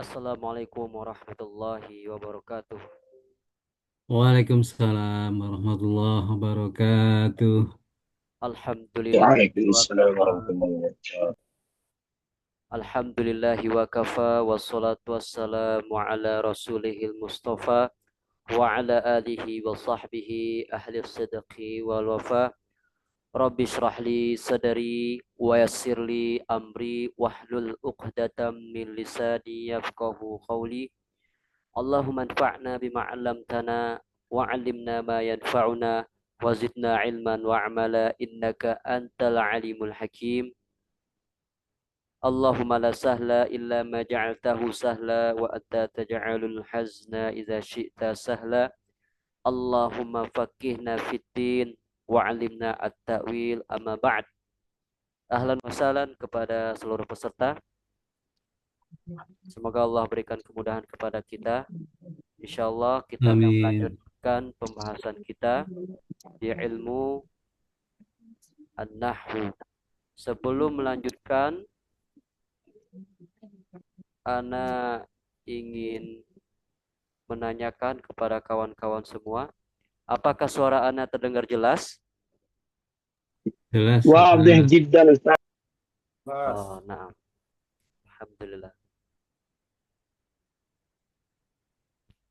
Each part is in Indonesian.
Assalamualaikum warahmatullahi wabarakatuh. Waalaikumsalam warahmatullahi wabarakatuh. Alhamdulillah wa Waalaikumsalam kafa. warahmatullahi wabarakatuh. Alhamdulillahi wa kafa wassalatu wassalamu ala rasulihil mustafa wa ala alihi wa sahbihi ahli sidqi wal wafa. Rabbi shrah li sadari wa yassir li amri wahlul uqdatam min lisani yafqahu qawli. Allahumma anfa'na bima 'allamtana wa 'allimna ma yanfa'una wa zidna 'ilman wa 'amala innaka antal 'alimul hakim. Allahumma la sahla illa ma ja'altahu sahla wa anta taj'alul hazna idza syi'ta sahla. Allahumma faqihna fid din wa 'allimna at-ta'wil amma ba'd. Ahlan wa sahlan kepada seluruh peserta. Semoga Allah berikan kemudahan kepada kita. Insyaallah kita akan Amin. melanjutkan pembahasan kita di ilmu an-nahwu. Sebelum melanjutkan, Ana ingin menanyakan kepada kawan-kawan semua, apakah suara Ana terdengar jelas? Jelas, Wadih Ustaz. jiddan Ustaz. Oh, nah, alhamdulillah.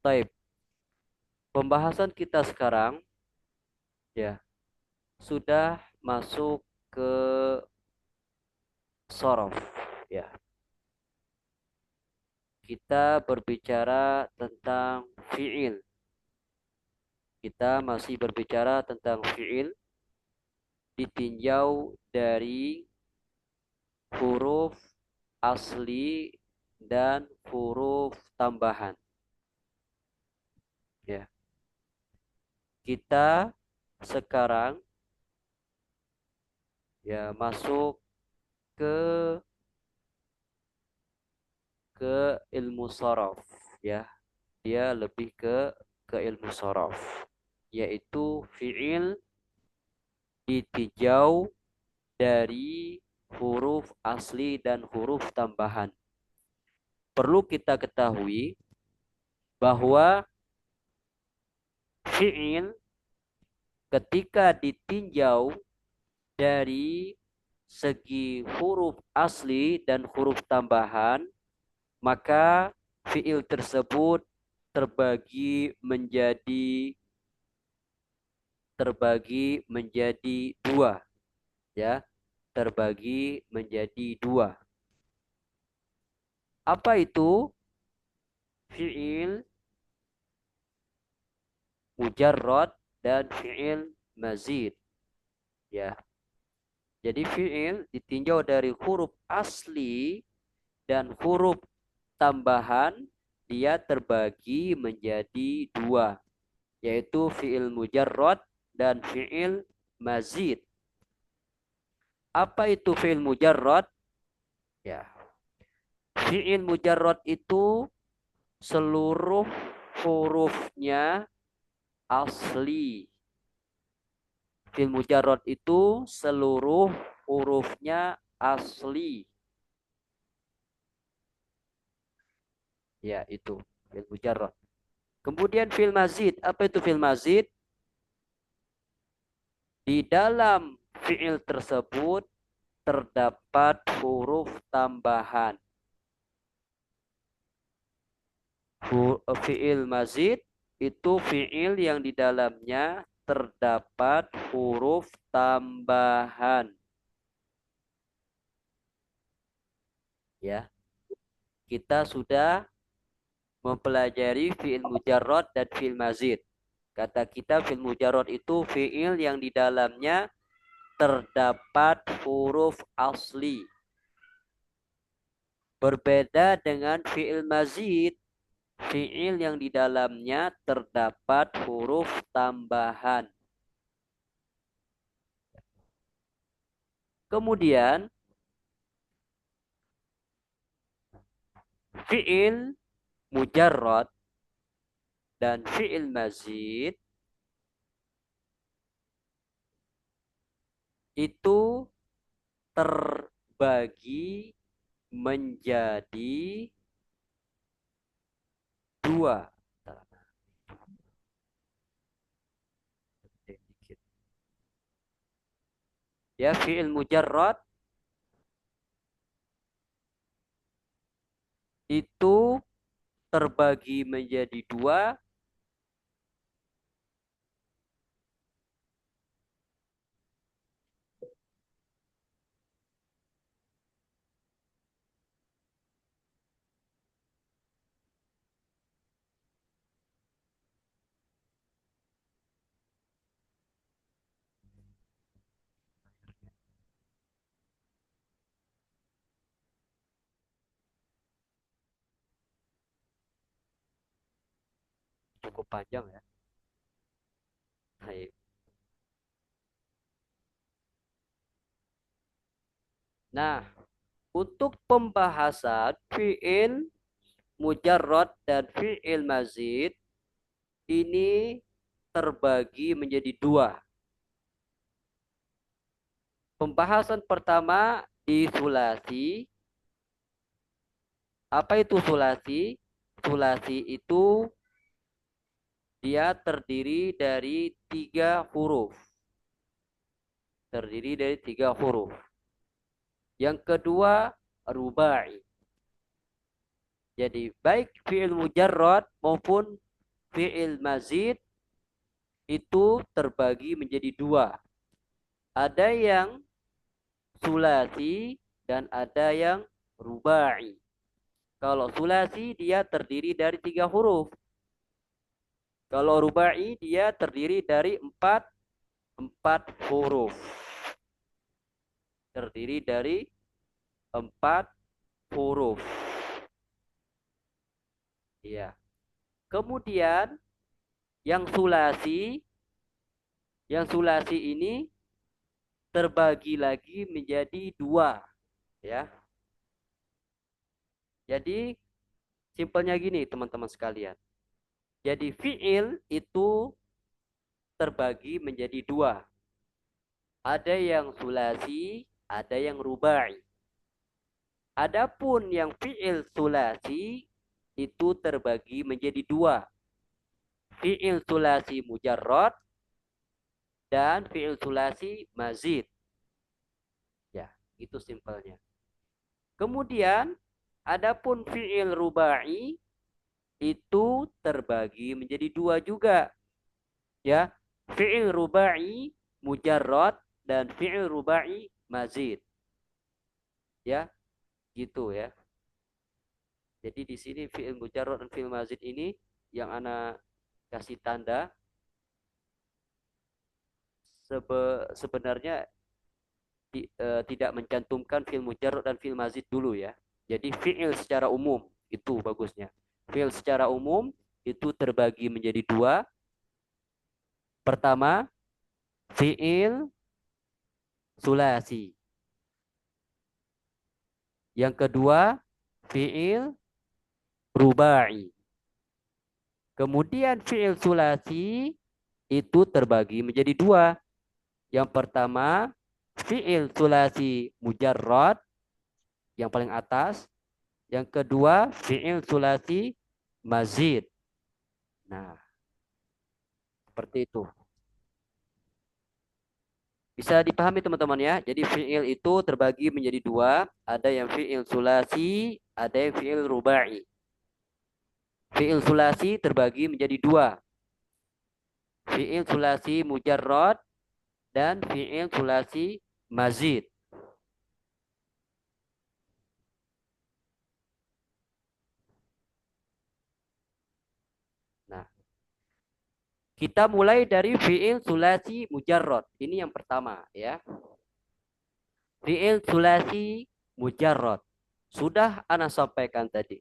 Taib. Pembahasan kita sekarang ya sudah masuk ke sorof. Ya, kita berbicara tentang fiil. Kita masih berbicara tentang fiil ditinjau dari huruf asli dan huruf tambahan. Ya, kita sekarang ya masuk ke ilmu sorof. Ya, dia lebih ke ilmu sorof, yaitu fiil ditinjau dari huruf asli dan huruf tambahan. Perlu kita ketahui bahwa fiil ketika ditinjau dari segi huruf asli dan huruf tambahan, maka fiil tersebut terbagi menjadi dua, ya, terbagi menjadi dua. Apa itu? Fiil mujarrad dan fiil mazid, ya. Jadi fiil ditinjau dari huruf asli dan huruf tambahan, dia terbagi menjadi dua, yaitu fiil mujarrad dan fiil mazid. Apa itu fiil mujarrad? Ya, fiil mujarrad itu seluruh hurufnya asli. Fiil mujarrad itu seluruh hurufnya asli. Ya, itu fiil mujarrad. Kemudian fiil mazid. Apa itu fiil mazid? Di dalam fiil tersebut terdapat huruf tambahan. Fiil mazid itu fiil yang di dalamnya terdapat huruf tambahan. Ya, kita sudah mempelajari fiil mujarrad dan fiil mazid. Kata kita fiil mujarrad itu fiil yang di dalamnya terdapat huruf asli. Berbeda dengan fiil mazid, fiil yang di dalamnya terdapat huruf tambahan. Kemudian fiil mujarrad dan fiil mazid itu terbagi menjadi dua. Ya, fi'il mujarrad itu terbagi menjadi dua. Cukup panjang ya. Baik. Nah, untuk pembahasan fi'il mujarrad dan fi'il mazid ini terbagi menjadi dua. Pembahasan pertama di sulasi. Apa itu sulasi? Sulasi itu dia terdiri dari tiga huruf. Terdiri dari tiga huruf. Yang kedua, rubai. Jadi baik fi'il mujarrad maupun fi'il mazid itu terbagi menjadi dua. Ada yang sulasi dan ada yang rubai. Kalau sulasi dia terdiri dari tiga huruf. Kalau rubai dia terdiri dari empat huruf. Terdiri dari empat huruf. Iya. Kemudian yang sulasi ini terbagi lagi menjadi dua, ya. Jadi simpelnya gini teman-teman sekalian. Jadi fi'il itu terbagi menjadi dua. Ada yang sulasi, ada yang rubai. Adapun yang fi'il sulasi itu terbagi menjadi dua. Fi'il sulasi mujarrad dan fi'il sulasi mazid. Ya, itu simpelnya. Kemudian adapun fi'il rubai itu terbagi menjadi dua juga. Ya, fi'il rubai mujarrad dan fi'il rubai mazid. Ya, gitu ya. Jadi di sini fi'il mujarrad dan fi'il mazid ini yang ana kasih tanda sebenarnya tidak mencantumkan fi'il mujarrad dan fi'il mazid dulu ya. Jadi fi'il secara umum itu bagusnya. Fi'il secara umum itu terbagi menjadi dua. Pertama, fi'il sulasi. Yang kedua, fi'il rubai. Kemudian fi'il sulasi itu terbagi menjadi dua. Yang pertama, fi'il sulasi mujarrad yang paling atas. Yang kedua, fi'il sulasi mazid. Nah, seperti itu. Bisa dipahami teman-teman ya. Jadi fi'il itu terbagi menjadi dua. Ada yang fi'il sulasi, ada yang fi'il rubai. Fi'il sulasi terbagi menjadi dua. Fi'il sulasi mujarrad dan fi'il sulasi mazid. Nah, kita mulai dari fi'il sulasi mujarrad. Ini yang pertama ya. Fi'il sulasi mujarrad. Sudah ana sampaikan tadi.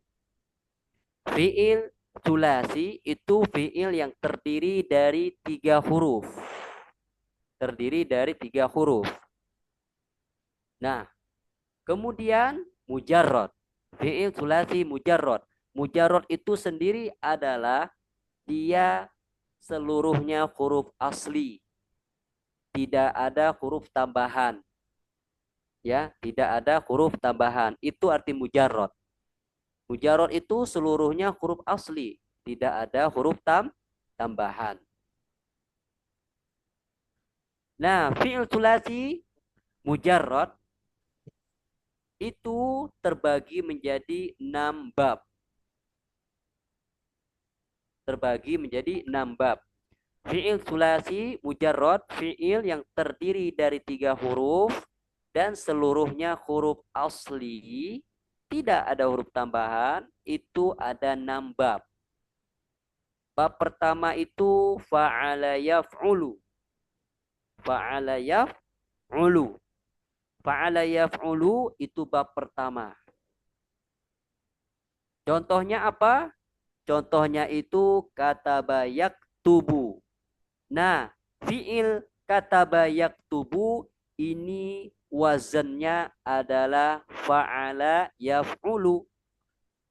Fi'il sulasi itu fi'il yang terdiri dari tiga huruf. Terdiri dari tiga huruf. Nah, kemudian mujarrad. Fi'il sulasi mujarrad. Mujarrad itu sendiri adalah dia seluruhnya huruf asli. Tidak ada huruf tambahan. Ya, tidak ada huruf tambahan. Itu arti mujarrad. Mujarrad itu seluruhnya huruf asli. Tidak ada huruf tambahan. Nah, fi'il sulasi mujarrad itu terbagi menjadi 6 bab. Terbagi menjadi 6 bab. Fi'il sulasi mujarrad, fi'il yang terdiri dari 3 huruf dan seluruhnya huruf asli, tidak ada huruf tambahan, itu ada 6 bab. Bab pertama itu fa'ala yaf'ulu. Fa'ala yaf'ulu. Fa'ala yaf'ulu itu bab pertama. Contohnya apa? Contohnya itu kataba yaktubu. Nah, fi'il kataba yaktubu ini wazannya adalah fa'ala yaf'ulu.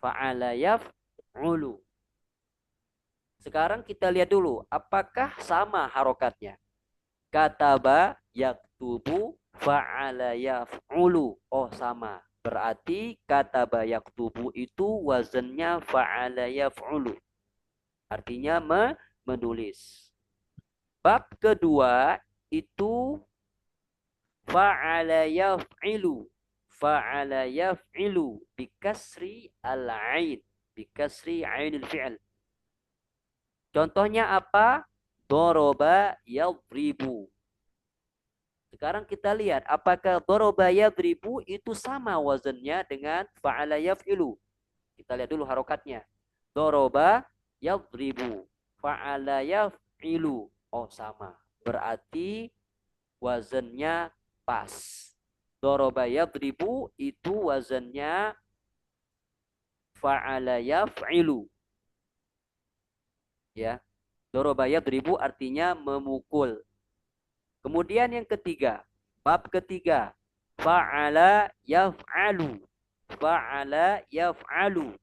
Fa'ala yaf'ulu. Sekarang kita lihat dulu, apakah sama harokatnya? Kataba yaktubu fa'ala yaf'ulu. Oh, sama. Berarti kataba yaktubu itu wazannya fa'ala yaf'ulu. Artinya menulis. Bab kedua itu fa'ala yaf'ilu. Fa'ala yaf'ilu bikasri al-ain. Bikasri ainil fi'al. Contohnya apa? Doroba yadribu. Sekarang kita lihat apakah doroba yadribu itu sama wazannya dengan fa'ala yaf'ilu. Kita lihat dulu harokatnya. Doroba yadribu. Fa'ala yaf'ilu. Oh, sama. Berarti wazannya pas. Doroba yadribu itu wazannya fa'ala yaf'ilu. Ya. Doroba yadribu artinya memukul. Kemudian yang ketiga, bab ketiga, fa'ala yaf'alu. Fa'ala yaf'alu.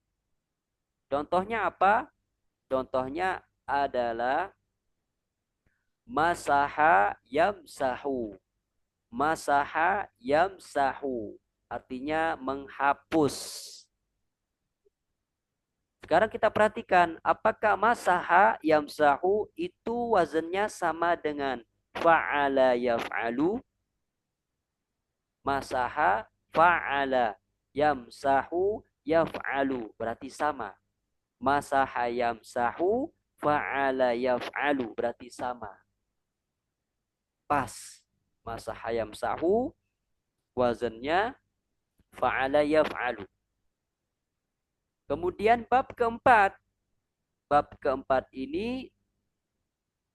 Contohnya apa? Contohnya adalah masaha yamsahu. Masaha yamsahu. Artinya menghapus. Sekarang kita perhatikan, apakah masaha yamsahu itu wazannya sama dengan fa'ala yaf'alu? Masaha fa'ala yamsahu yaf'alu. Berarti sama. Masaha yamsahu fa'ala yaf'alu. Berarti sama. Pas. Masaha yamsahu wazannya fa'ala yaf'alu. Kemudian bab keempat. Bab keempat ini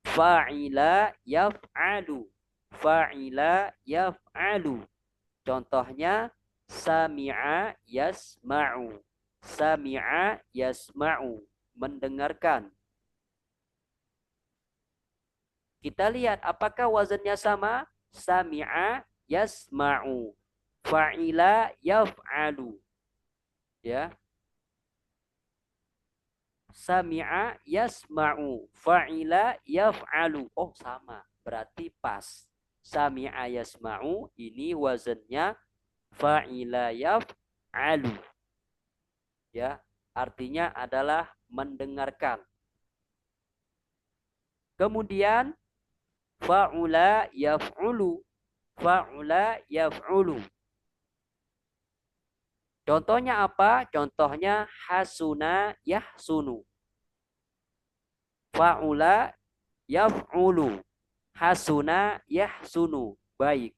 fa'ila yaf'alu. Fa'ila yaf'alu. Contohnya sami'a yasma'u. Sami'a yasma'u. Mendengarkan. Kita lihat apakah wazannya sama? Sami'a yasma'u. Fa'ila yaf'alu. Ya. Sami'a yasma'u. Fa'ila yaf'alu. Oh, sama. Berarti pas. Sami'a yasma'u ini wazannya fa'ila yaf'alu. Ya, artinya adalah mendengarkan. Kemudian fa'ula yaf'ulu. Fa'ula yaf'ulu. Contohnya apa? Contohnya hasuna yahsunu. Fa'ula yaf'ulu. Hasuna yahsunu. Baik.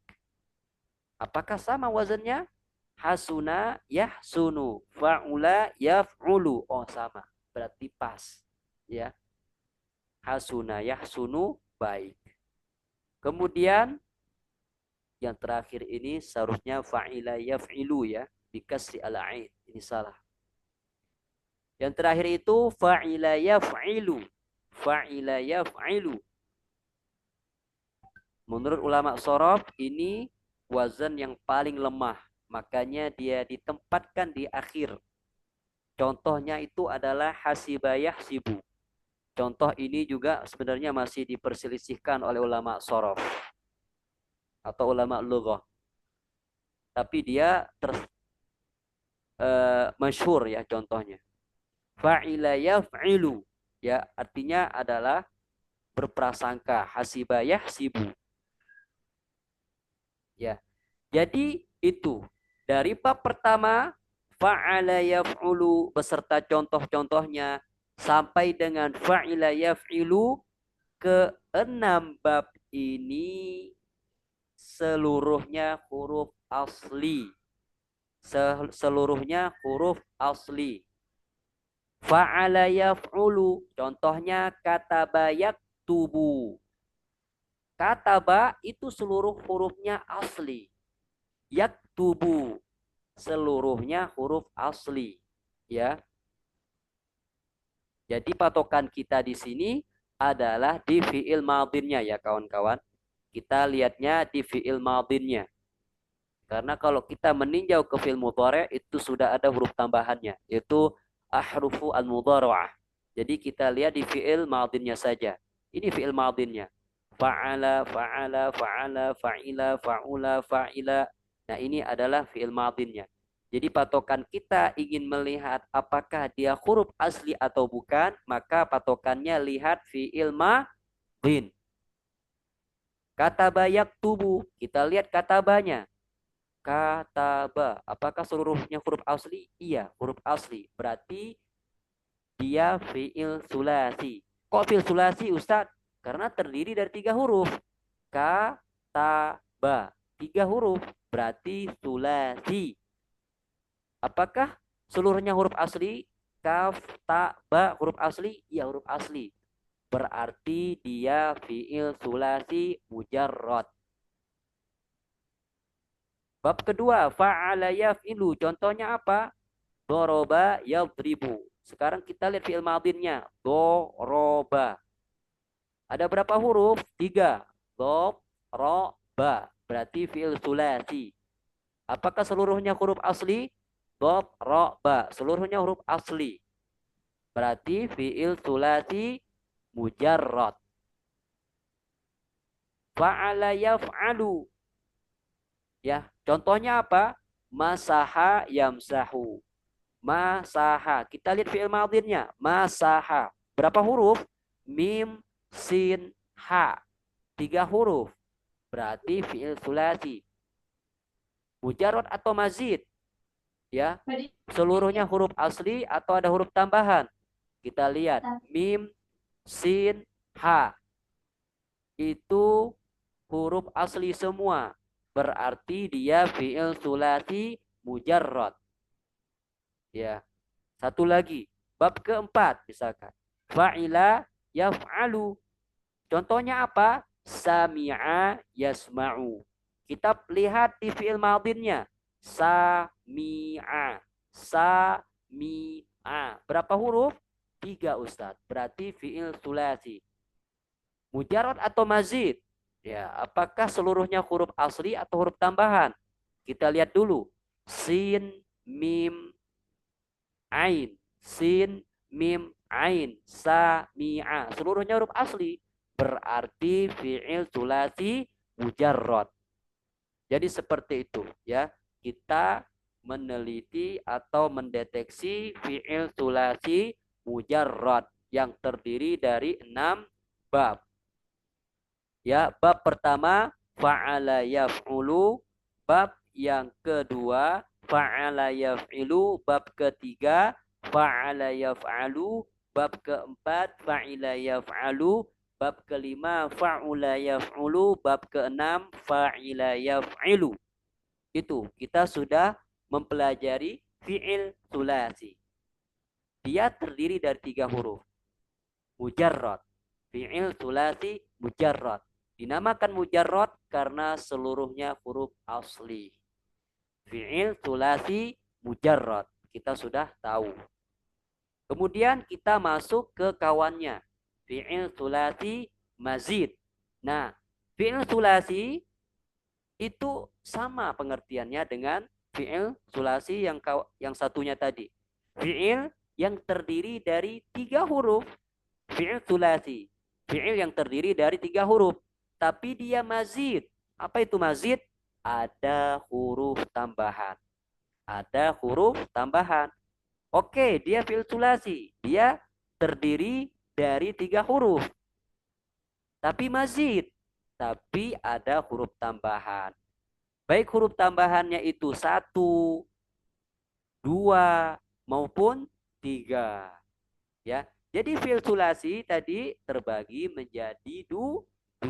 Apakah sama wazannya? Hasuna yahsunu. Fa'ula yaf'ulu. Oh, sama. Berarti pas. Ya. Hasuna yahsunu. Baik. Kemudian yang terakhir ini seharusnya fa'ila yaf'ilu ya. Bikasri al-ain. Ini salah. Yang terakhir itu fa'ila yaf'ilu. Fa'ila yaf'ilu. Menurut ulama shorof ini wazan yang paling lemah. Makanya dia ditempatkan di akhir. Contohnya itu adalah hasiba yahsibu. Contoh ini juga sebenarnya masih diperselisihkan oleh ulama shorof. Atau ulama lughah. Tapi dia masyhur ya contohnya. Fa'ila yaf'ilu. Ya, artinya adalah berprasangka. Hasiba yahsibu. Ya. Jadi itu dari bab pertama fa'ala yaf'ulu beserta contoh-contohnya sampai dengan fa'ila yaf'ilu ke 6 bab ini seluruhnya huruf asli. Seluruhnya huruf asli. Fa'ala yaf'ulu contohnya kataba yaktubu. Kataba itu seluruh hurufnya asli. Yaktubu seluruhnya huruf asli. Ya. Jadi patokan kita di sini adalah di fiil madinnya ya kawan-kawan. Kita lihatnya di fiil madinnya. Karena kalau kita meninjau ke fiil mudhari itu sudah ada huruf tambahannya yaitu ahrufu al-mudhara'ah. Jadi kita lihat di fiil madinnya saja. Ini fiil madinnya. Fa'ala, fa'ala, fa'ala, fa'ila, fa'ula, fa'ila. Nah, ini adalah fiil madinnya. Jadi patokan kita ingin melihat apakah dia huruf asli atau bukan, maka patokannya lihat fiil madin. Kataba yaktubu, kita lihat katabanya. Kataba, apakah seluruhnya huruf asli? Iya, huruf asli. Berarti dia fiil sulasi. Kok fiil sulasi, Ustaz? Karena terdiri dari 3 huruf. Kataba, 3 huruf. Berarti sulasi. Apakah seluruhnya huruf asli? Kaf, ta, ba, huruf asli? Iya, huruf asli. Berarti dia fiil sulasi mujarrad. Bab kedua, fa'ala yaf'ilu. Contohnya apa? Doroba yadribu. Sekarang kita lihat fi'il madinnya. Doroba. Ada berapa huruf? 3. Dob, ro, ba. Berarti fi'il sulasi. Apakah seluruhnya huruf asli? Dob, ro, ba. Seluruhnya huruf asli. Berarti fi'il sulasi mujarrad. Fa'ala yaf'alu. Ya, contohnya apa? Masaha yamsahu. Masaha. Kita lihat fi'il madinnya. Masaha. Berapa huruf? Mim, sin, ha. 3 huruf. Berarti fi'il sulasi. Mujarrad atau mazid? Ya. Seluruhnya huruf asli atau ada huruf tambahan? Kita lihat. Mim, sin, ha. Itu huruf asli semua. Berarti dia fi'il sulasi mujarrad. Ya. Satu lagi. Bab keempat misalkan. Fa'ila yaf'alu. Contohnya apa? Sami'a yasma'u. Kita lihat di fi'il madinnya. Sami'a. Sami'a. Berapa huruf? 3 Ustaz. Berarti fi'il sulasi. Mujarrad atau mazid? Ya, apakah seluruhnya huruf asli atau huruf tambahan? Kita lihat dulu. Sin, mim, ain. Sin, mim, ain. Sa, mi'a. Seluruhnya huruf asli. Berarti fi'il sulasi mujarrad. Jadi seperti itu ya. Kita meneliti atau mendeteksi fi'il sulasi mujarrad yang terdiri dari 6 bab. Ya, bab pertama fa'ala yaf'ulu, bab yang kedua fa'ala yaf'ilu, bab ketiga fa'ala yaf'alu, bab keempat fa'ila yaf'alu, bab kelima fa'ula yaf'ulu, bab keenam fa'ila yaf'ilu. Itu kita sudah mempelajari fi'il sulasi. Dia terdiri dari 3 huruf. Mujarrad. Fi'il sulasi mujarrad. Dinamakan mujarrad karena seluruhnya huruf asli. Fi'il sulasi mujarrad. Kita sudah tahu. Kemudian kita masuk ke kawannya. Fi'il sulasi mazid. Nah, fi'il sulasi itu sama pengertiannya dengan fi'il sulasi yang satunya tadi. Fi'il yang terdiri dari 3 huruf. Fi'il sulasi. Fi'il yang terdiri dari 3 huruf. Tapi dia mazid. Apa itu mazid? Ada huruf tambahan. Ada huruf tambahan. Oke, dia fi'il sulasi. Dia terdiri dari 3 huruf. Tapi mazid. Tapi ada huruf tambahan. Baik huruf tambahannya itu 1, 2, maupun 3. Ya. Jadi fi'il sulasi tadi terbagi menjadi 2.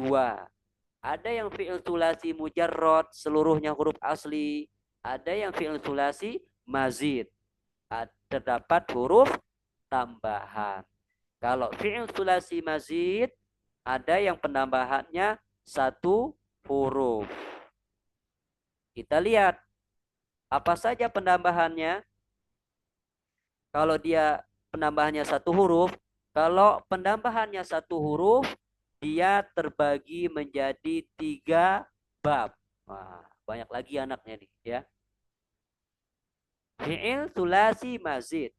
Ada yang fi'il sulasi mujarrad, seluruhnya huruf asli. Ada yang fi'il sulasi mazid. Terdapat huruf tambahan. Kalau fi'il sulasi mazid, ada yang penambahannya 1 huruf. Kita lihat apa saja penambahannya. Kalau dia penambahannya 1 huruf, kalau penambahannya 1 huruf, dia terbagi menjadi 3 bab. Wah, banyak lagi anaknya nih ya. Fi'il sulasi mazid.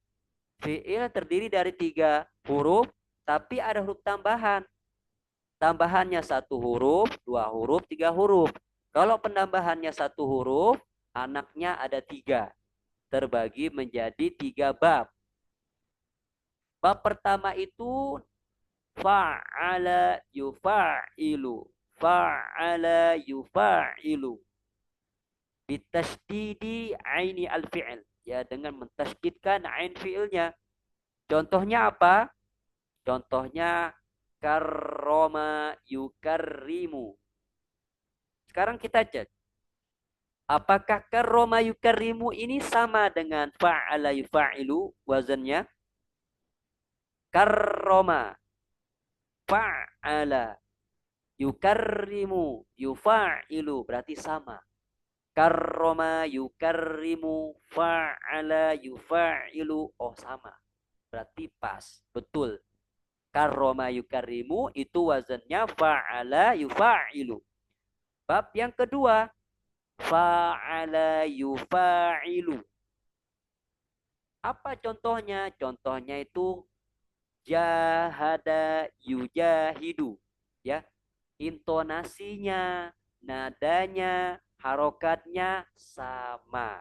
Fi'il terdiri dari 3 huruf, tapi ada huruf tambahan. Tambahannya 1 huruf, 2 huruf, 3 huruf. Kalau penambahannya 1 huruf, anaknya ada 3. Terbagi menjadi 3 bab. Bab pertama itu fa'ala yufa'ilu. Fa'ala yufa'ilu. Bitasdidi aini al-fi'il. Ya, dengan mentasdidkan ain fi'ilnya. Contohnya apa? Contohnya karroma yukarrimu. Sekarang kita cek. Apakah karroma yukarrimu ini sama dengan fa'ala yufa'ilu wazannya? Karroma fa'ala yukarrimu yufa'ilu berarti sama. Karroma yukarrimu fa'ala yufa'ilu, oh sama. Berarti pas, betul. Karroma yukarrimu itu wazannya fa'ala yufa'ilu. Bab yang kedua, fa'ala yufa'ilu. Apa contohnya? Contohnya itu jahada yujahidu. Ya, intonasinya, nadanya, harokatnya sama.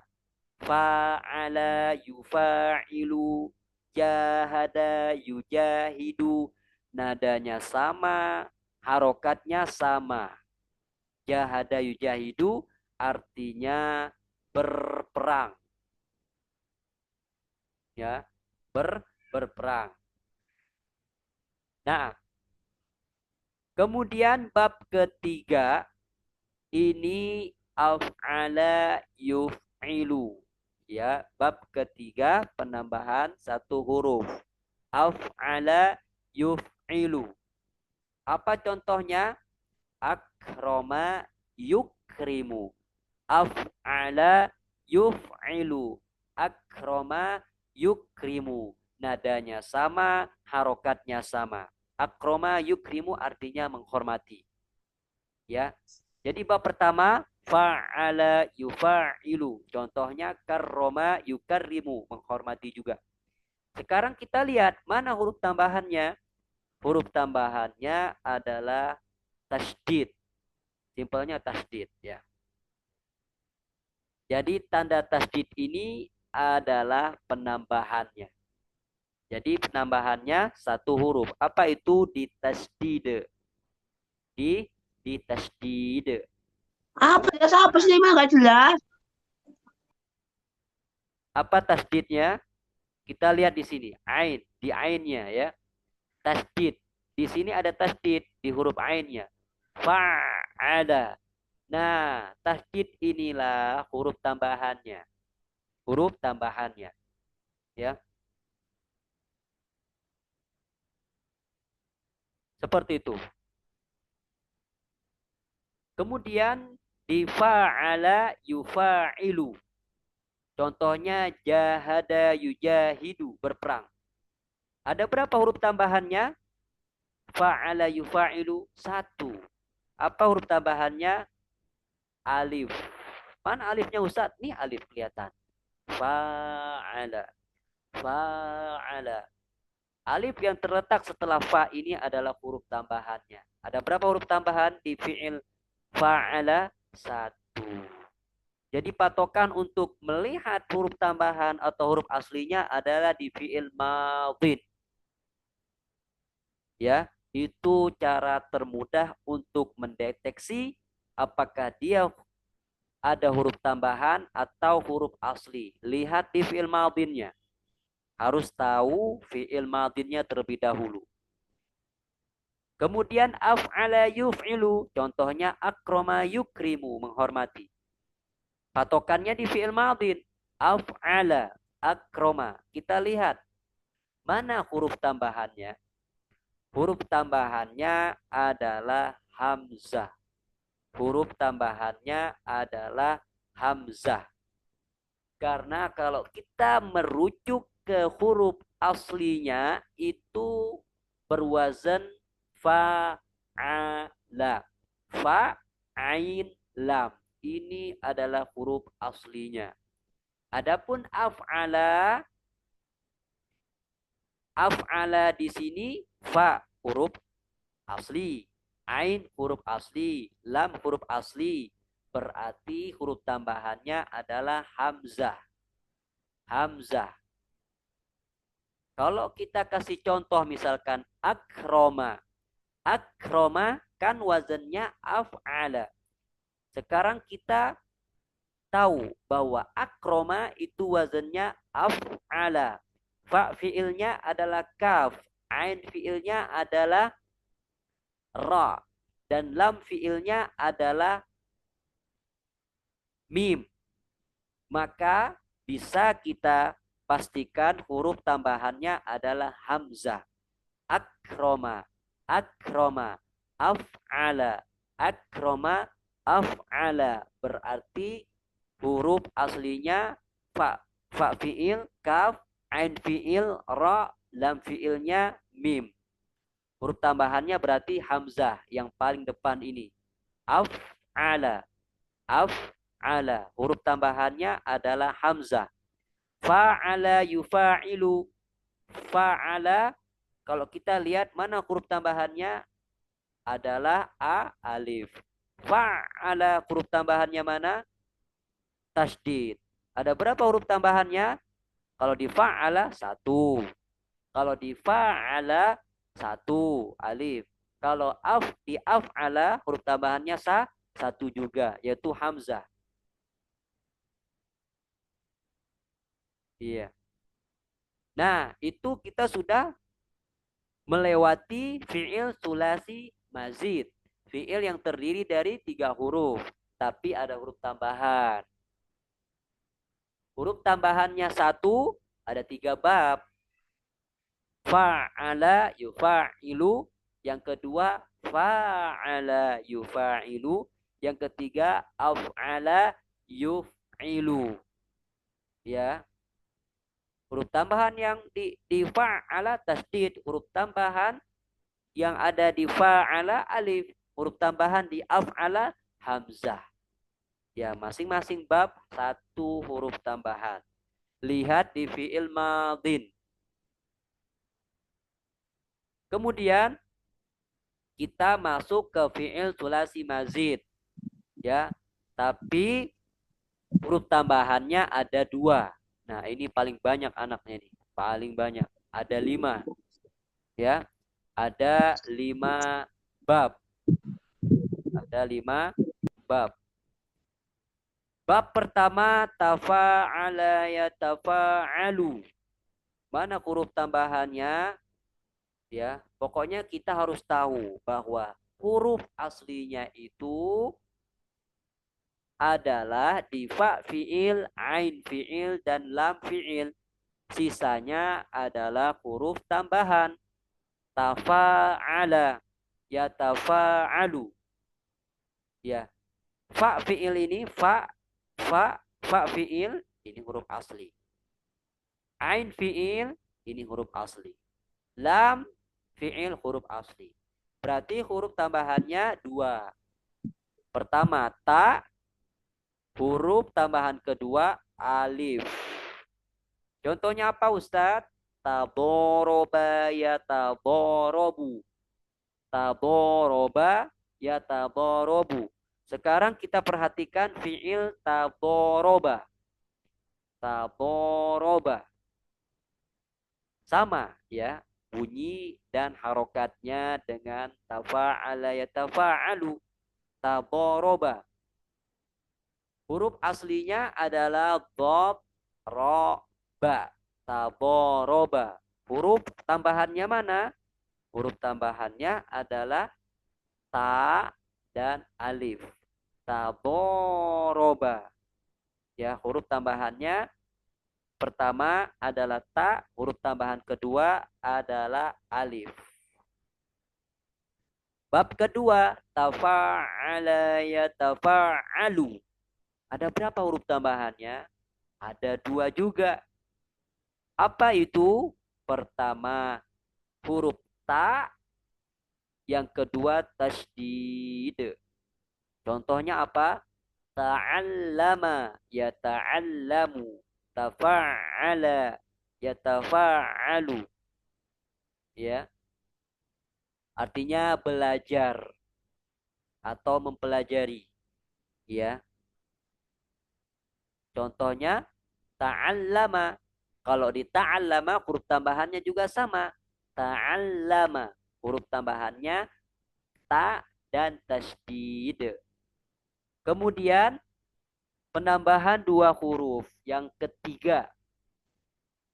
Fa'ala yufa'ilu, jahada yujahidu. Nadanya sama, harokatnya sama. Jahada yujahidu artinya berperang. Ya, berperang. Nah, kemudian bab ketiga ini af'ala yuf'ilu. Ya, bab ketiga penambahan 1 huruf. Af'ala yuf'ilu. Apa contohnya? Akroma yukrimu. Af'ala yuf'ilu. Akroma yukrimu. Nadanya sama, harokatnya sama. Akroma yukrimu artinya menghormati. Ya. Jadi bab pertama fa'ala yufa'ilu. Contohnya karroma yukarrimu, menghormati juga. Sekarang kita lihat mana huruf tambahannya. Huruf tambahannya adalah tasdid. Simpelnya tasdid ya. Jadi tanda tasdid ini adalah penambahannya. Jadi penambahannya 1 huruf. Apa itu ditasdid? Ditasdid. Apa ya? Apa sih mah gak jelas? Apa tasdidnya? Kita lihat di sini. Ain. Di ainnya ya. Tasdid. Di sini ada tasdid di huruf ainnya. Fa'ada. Nah, tasdid inilah huruf tambahannya. Huruf tambahannya. Ya. Seperti itu. Kemudian di fa'ala yufa'ilu. Contohnya jahada yujahidu, berperang. Ada berapa huruf tambahannya? Fa'ala yufa'ilu 1. Apa huruf tambahannya? Alif. Mana alifnya Ustaz? Nih alif kelihatan. Fa'ala. Fa'ala. Alif yang terletak setelah fa ini adalah huruf tambahannya. Ada berapa huruf tambahan di fi'il fa'ala? 1. Jadi patokan untuk melihat huruf tambahan atau huruf aslinya adalah di fi'il madhin. Ya, itu cara termudah untuk mendeteksi apakah dia ada huruf tambahan atau huruf asli. Lihat di fi'il madinnya. Harus tahu fi'il madinnya terlebih dahulu. Kemudian af'ala yuf'ilu. Contohnya akroma yukrimu, menghormati. Patokannya di fi'il madin. Af'ala, akroma. Kita lihat mana huruf tambahannya. Huruf tambahannya adalah hamzah. Huruf tambahannya adalah hamzah. Karena kalau kita merujuk ke huruf aslinya itu berwazan fa'ala. Fa, ain, lam. Ini adalah huruf aslinya. Adapun af'ala di sini fa huruf asli, ain huruf asli, lam huruf asli. Berarti huruf tambahannya adalah hamzah. Hamzah. Kalau kita kasih contoh misalkan akroma. Akroma kan wazannya af'ala. Sekarang kita tahu bahwa akroma itu wazannya af'ala. Fa fiilnya adalah kaf. Ain fiilnya adalah ra. Dan lam fiilnya adalah mim. Maka bisa kita pastikan huruf tambahannya adalah hamzah. Akroma, akroma, af'ala, akroma, af'ala. Berarti huruf aslinya fa, fa fi'il, kaf, ain fi'il, ra, lam fi'ilnya mim. Huruf tambahannya berarti hamzah yang paling depan ini. Af'ala, af'ala. Huruf tambahannya adalah hamzah. Fa'ala yufa'ilu. Fa'ala, kalau kita lihat mana huruf tambahannya adalah a, alif. Fa'ala huruf tambahannya mana? Tasdid. Ada berapa huruf tambahannya? Kalau di fa'ala satu. Kalau di fa'ala satu, alif. Kalau di af'ala huruf tambahannya satu juga, yaitu hamzah. Iya. Nah, itu kita sudah melewati fi'il sulasi mazid. Fi'il yang terdiri dari 3 huruf. Tapi ada huruf tambahan. Huruf tambahannya satu, ada 3 bab. Fa'ala yufa'ilu. Yang kedua, fa'ala yufa'ilu. Yang ketiga, af'ala yuf'ilu. Ya. Huruf tambahan yang di fa'ala tasdid. Huruf tambahan yang ada di fa'ala alif. Huruf tambahan di af'ala hamzah. Ya, masing-masing bab satu huruf tambahan. Lihat di fi'il madin. Kemudian kita masuk ke fi'il sulasi mazid. Ya, tapi huruf tambahannya ada 2. Nah, ini paling banyak anaknya nih. Paling banyak. Ada 5. Ya, ada 5 bab. Ada 5 bab. Bab pertama, tafa'ala yatafa'alu. Mana huruf tambahannya? Ya, pokoknya kita harus tahu bahwa huruf aslinya itu adalah di fa fi'il, ain fi'il, dan lam fi'il. Sisanya adalah huruf tambahan. Tafa'ala, yatafa'alu. Ya, fa fi'il ini fa fi'il ini huruf asli. Ain fi'il ini huruf asli. Lam fi'il huruf asli. Berarti huruf tambahannya 2. Pertama ta, huruf tambahan kedua alif. Contohnya apa Ustadz? Tadoroba yatadorobu. Tadoroba yatadorobu. Sekarang kita perhatikan fi'il tadoroba. Tadoroba. Sama ya. bunyi dan harokatnya dengan tafa'ala yatafa'alu, taboroba. Huruf aslinya adalah dhob, ro, ba, taboroba. Huruf tambahannya mana? Huruf tambahannya adalah ta dan alif. Taboroba. Ya, huruf tambahannya pertama adalah ta, huruf tambahan kedua adalah alif. Bab kedua, tafa'ala yatafa'alu. Ada berapa huruf tambahannya? Ada dua juga. Apa itu? Pertama, huruf ta. Yang kedua, tasydid. Contohnya apa? Ta'allama, yata'allamu. Tafa'ala, yatafa'alu. Ya, artinya belajar atau mempelajari. Ya, contohnya ta'allama. Kalau di ta'allama huruf tambahannya juga sama. Ta'allama. Huruf tambahannya ta dan tasydid. Kemudian penambahan dua huruf. Yang ketiga,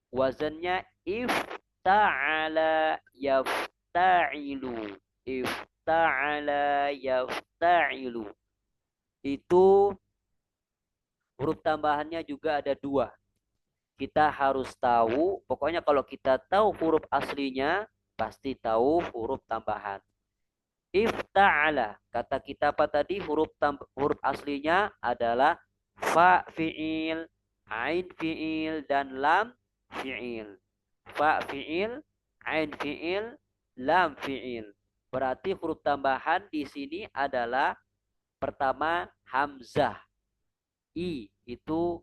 wazannya ifta'ala yafta'ilu. Ifta'ala yafta'ilu. Itu huruf tambahannya juga ada dua. Kita harus tahu, pokoknya kalau kita tahu huruf aslinya, pasti tahu huruf tambahan. Ifta'ala, kata kita apa tadi? Huruf aslinya adalah fa fi'il, ain fi'il, dan lam fi'il. Fa fi'il, ain fi'il, lam fi'il. Berarti huruf tambahan di sini adalah pertama hamzah. I itu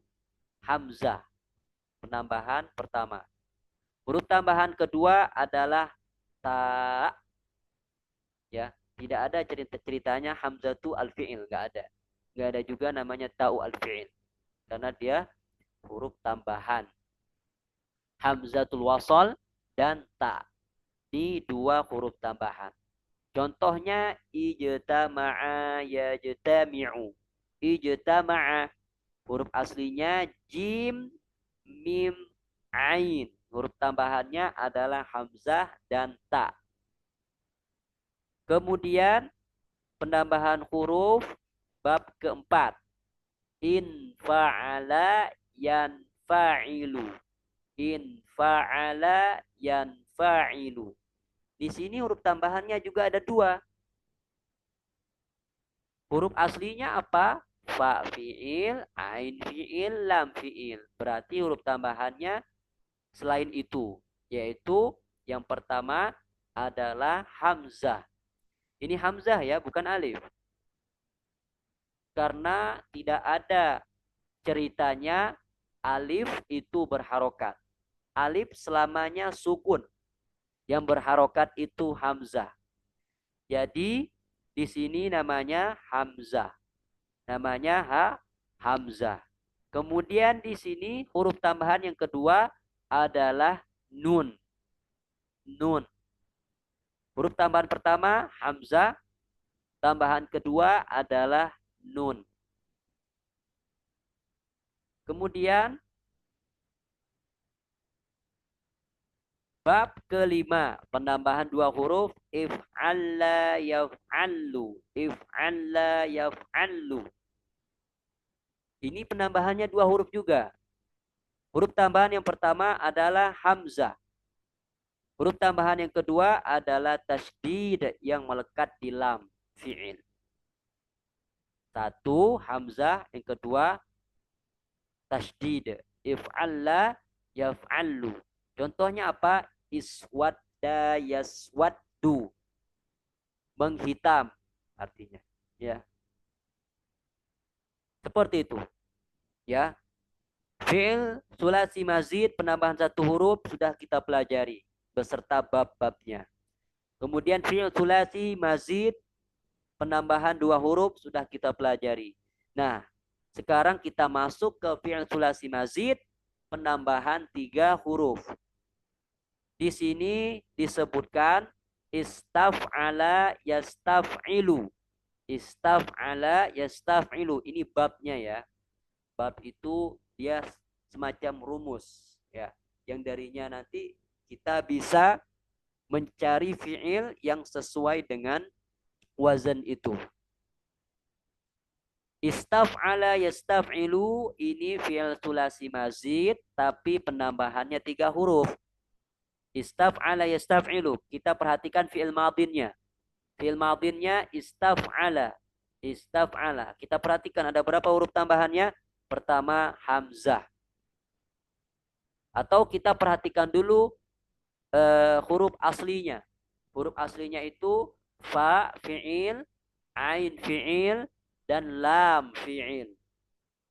hamzah. Penambahan pertama. Huruf tambahan kedua adalah ta. Ya, tidak ada ceritanya hamzatu al-fi'il, enggak ada. Enggak ada juga namanya ta'u al-fi'il. Karena dia huruf tambahan. Hamzatul wasal dan ta. Ini dua huruf tambahan. Contohnya ijtama'a yajtami'u. Ijtama'a. Huruf aslinya jim, mim, ain. Huruf tambahannya adalah hamzah dan ta. Kemudian penambahan huruf bab keempat. In fa'ala yanfa'ilu. In fa'ala yanfa'ilu. Di sini huruf tambahannya juga ada dua. Huruf aslinya apa? Fa fi'il, ain fi'il, lam fi'il. Berarti huruf tambahannya selain itu. Yaitu yang pertama adalah hamzah. Ini hamzah ya, bukan alif. Karena tidak ada ceritanya alif itu berharokat. Alif selamanya sukun. Yang berharokat itu hamzah. Jadi di sini namanya hamzah. Namanya hamzah. Kemudian di sini huruf tambahan yang kedua adalah nun. Nun. Huruf tambahan pertama hamzah. Tambahan kedua adalah nun. Kemudian bab kelima, penambahan dua huruf if'alla yaf'allu. If'alla yaf'allu. Ini penambahannya dua huruf juga. Huruf tambahan yang pertama adalah hamzah. Huruf tambahan yang kedua adalah tasydid yang melekat di lam fi'il. Satu hamzah, yang kedua tasydid. If'alla yaf'allu. Contohnya apa? Iswadda yaswaddu. Menghitam artinya. Ya. Seperti itu. Ya. Fi'il sulasi mazid penambahan satu huruf sudah kita pelajari beserta bab-babnya. Kemudian fi'il sulasi mazid penambahan dua huruf sudah kita pelajari. Nah, sekarang kita masuk ke fi'il sulasi mazid penambahan tiga huruf. Di sini disebutkan istaf'ala yastaf'ilu. Istaf'ala yastaf'ilu. Ini babnya ya. Bab itu dia semacam rumus ya. Yang darinya nanti kita bisa mencari fi'il yang sesuai dengan wazan itu. Istaf'ala yastaf'ilu ini fi'il sulasi mazid tapi penambahannya 3 huruf. Istaf'ala yastaf'ilu. Kita perhatikan fi'il madinnya. Fi'il madinnya istaf'ala. Istaf'ala. Kita perhatikan ada berapa huruf tambahannya? Pertama hamzah. Atau kita perhatikan dulu huruf aslinya. Huruf aslinya itu fa fi'il, ain fi'il, dan lam fi'il.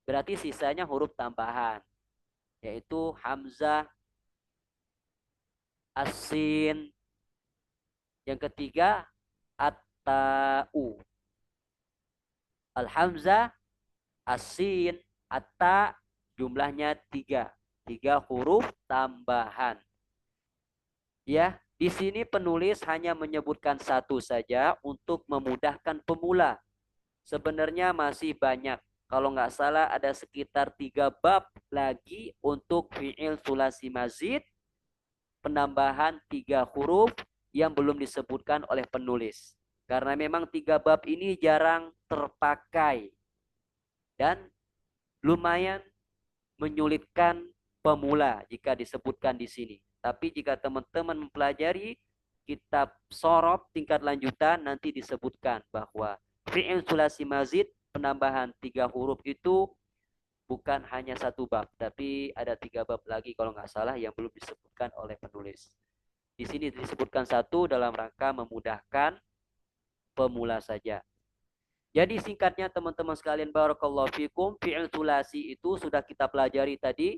Berarti sisanya huruf tambahan. Yaitu hamzah, asin. Yang ketiga at-ta'u. Al-hamzah, asin, at-ta jumlahnya 3. 3 huruf tambahan. Ya, di sini penulis hanya menyebutkan satu saja untuk memudahkan pemula. Sebenarnya masih banyak. Kalau nggak salah ada sekitar 3 bab lagi untuk fi'il sulasi mazid. Penambahan 3 huruf yang belum disebutkan oleh penulis. Karena memang 3 bab ini jarang terpakai. Dan lumayan menyulitkan pemula jika disebutkan di sini. Tapi jika teman-teman mempelajari kitab sorot tingkat lanjutan nanti disebutkan bahwa fi'il sulasi mazid penambahan 3 huruf itu bukan hanya satu bab, tapi ada 3 bab lagi kalau nggak salah yang belum disebutkan oleh penulis. Di sini disebutkan satu dalam rangka memudahkan pemula saja. Jadi singkatnya teman-teman sekalian barakallahu fikum, fi'il sulasi itu sudah kita pelajari tadi,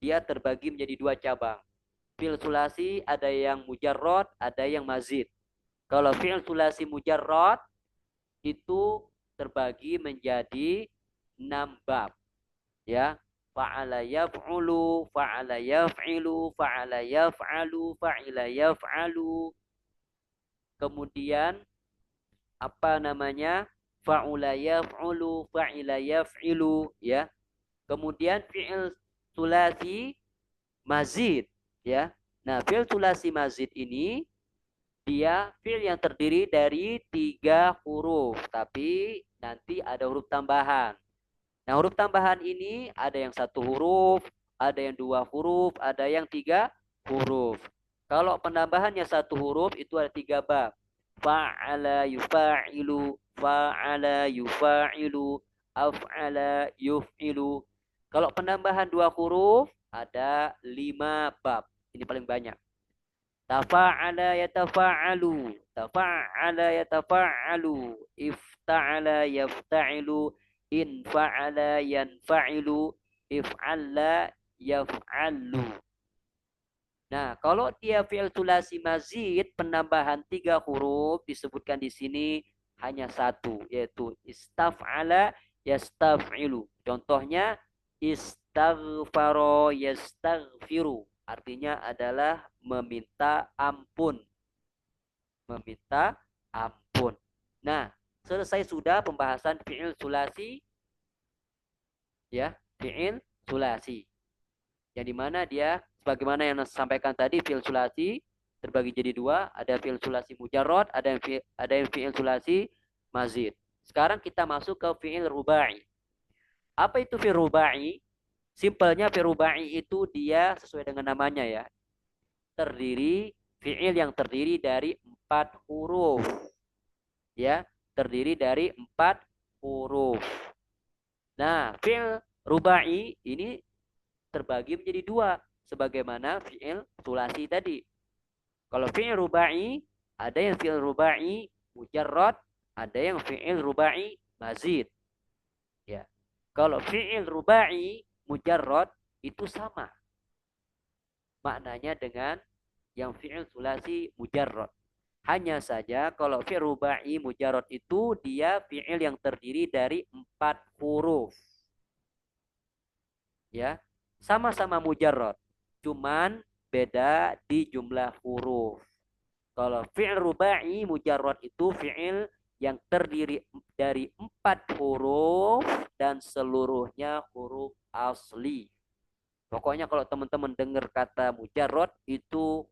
dia terbagi menjadi 2 cabang. Fi'il sulasi ada yang mujarrad, ada yang mazid. Kalau fi'il sulasi mujarrad itu terbagi menjadi 6 bab. Ya, fa'ala yaf'ulu, fa'ala yaf'ilu, fa'ala yaf'alu, fa'ila yaf'alu. Kemudian apa namanya? Fa'ula yaf'ulu, fa'ila yaf'ilu, ya. Kemudian fi'il sulasi mazid, ya. Nah, fi'il sulasi mazid ini dia fi'il yang terdiri dari 3 huruf, tapi nanti ada huruf tambahan. Nah, huruf tambahan ini ada yang 1 huruf, ada yang 2 huruf, ada yang 3 huruf. Kalau penambahannya 1 huruf itu ada 3 bab. Fa'ala yufa'ilu, fa'ala yufa'ilu, af'ala yuf'ilu. Kalau penambahan 2 huruf ada 5 bab. Ini paling banyak. Tafa'ala yatafa'alu, tafa'ala yatafa'alu, ifta'ala yafta'ilu, in fa'ala yanfa'ilu, if'alla yaf'allu. Nah, kalau dia fi'il sulasi mazid penambahan 3 huruf disebutkan di sini hanya 1 yaitu istaf'ala yastaf'ilu. Contohnya istaghfaro yastaghfiru. Artinya adalah meminta ampun. Meminta ampun. Nah, selesai sudah pembahasan fi'il sulasi, ya, fi'il sulasi. Yang dimana dia, sebagaimana yang disampaikan tadi, fi'il sulasi terbagi jadi 2. Ada fi'il sulasi mujarrad, ada yang fi'il sulasi mazid. Sekarang kita masuk ke fi'il rubai. Apa itu fi'il rubai? Simpelnya fi'il rubai itu dia sesuai dengan namanya ya. Fi'il yang terdiri dari 4 huruf. Ya, terdiri dari 4 huruf. Nah, fi'il rubai ini terbagi menjadi 2 sebagaimana fi'il sulasi tadi. Kalau fi'il rubai ada yang fi'il rubai mujarrad, ada yang fi'il rubai mazid. Ya. Kalau fi'il rubai mujarrad itu sama maknanya dengan yang fi'il sulasi mujarrad. Hanya saja kalau fi'il rubai mujarrad itu dia fi'il yang terdiri dari 4 huruf. Ya, sama-sama mujarrad. Cuman beda di jumlah huruf. Kalau fi'il rubai mujarrad itu fi'il yang terdiri dari 4 huruf dan seluruhnya huruf asli. Pokoknya kalau teman-teman dengar kata mujarrad itu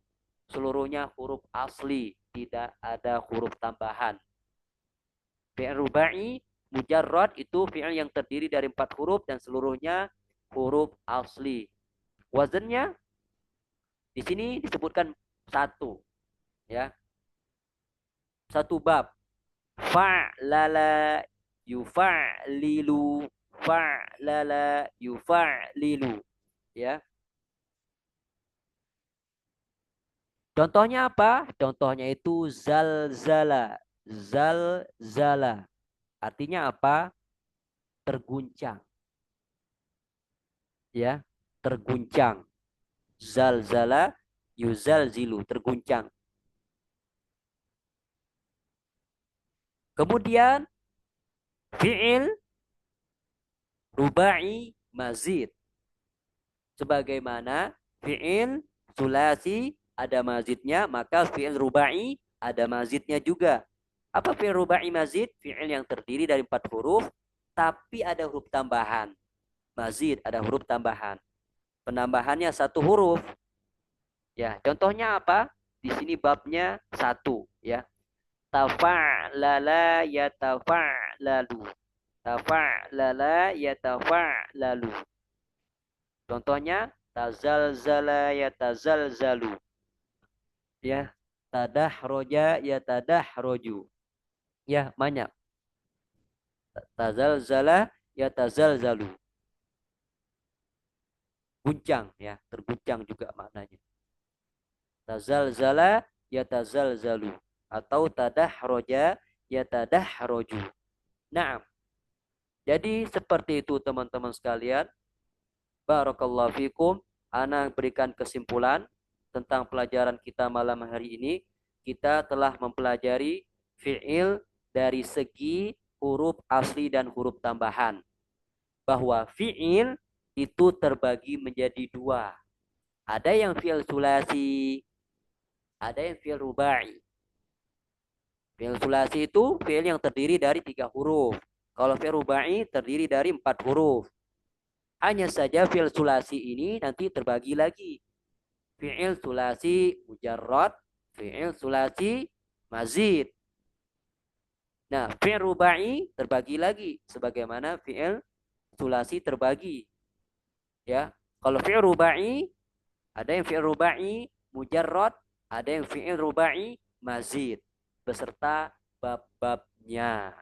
seluruhnya huruf asli, tidak ada huruf tambahan. Fi'il rubai mujarrad itu fi'il yang terdiri dari 4 huruf dan seluruhnya huruf asli. Wazannya di sini disebutkan satu, ya. Satu bab. Fa'lala yufa'lilu, fa'lala yufa'lilu, ya. Contohnya apa? Contohnya itu zalzala. Zalzala. Artinya apa? Terguncang. Ya, terguncang. Zalzala yuzalzilu, terguncang. Kemudian fi'il rubai mazid. Sebagaimana fi'il sulasi ada mazidnya, maka fi'il rubai ada mazidnya juga. Apa fi'il rubai mazid? Fi'il yang terdiri dari 4 huruf, tapi ada huruf tambahan. Mazid ada huruf tambahan. Penambahannya 1 huruf. Ya, contohnya apa? Di sini babnya 1, ya. Tafa'lala yatafa'lalu. Tafa'lala yatafa'lalu. Contohnya tazalzala yatazalzalu. Ya, tadahroja yatadahroju. Ya, banyak. Tazalzala yatazalzalu. Guncang, ya, terguncang juga maknanya. Tazalzala yatazalzalu atau tadahroja yatadahroju. Nah, jadi seperti itu teman-teman sekalian. Barakallahu fikum. Ana berikan kesimpulan tentang pelajaran kita malam hari ini. Kita telah mempelajari fi'il dari segi huruf asli dan huruf tambahan. Bahwa fi'il itu terbagi menjadi 2. Ada yang fi'il sulasi, ada yang fi'il rubai. Fi'il sulasi itu fi'il yang terdiri dari 3 huruf. Kalau fi'il rubai terdiri dari 4 huruf. Hanya saja fi'il sulasi ini nanti terbagi lagi. Fi'il sulasi mujarrad, fi'il sulasi mazid. Nah, fi'il rubai terbagi lagi sebagaimana fi'il sulasi terbagi. Ya, kalau fi'il rubai ada yang fi'il rubai mujarrad, ada yang fi'il rubai mazid beserta bab-babnya.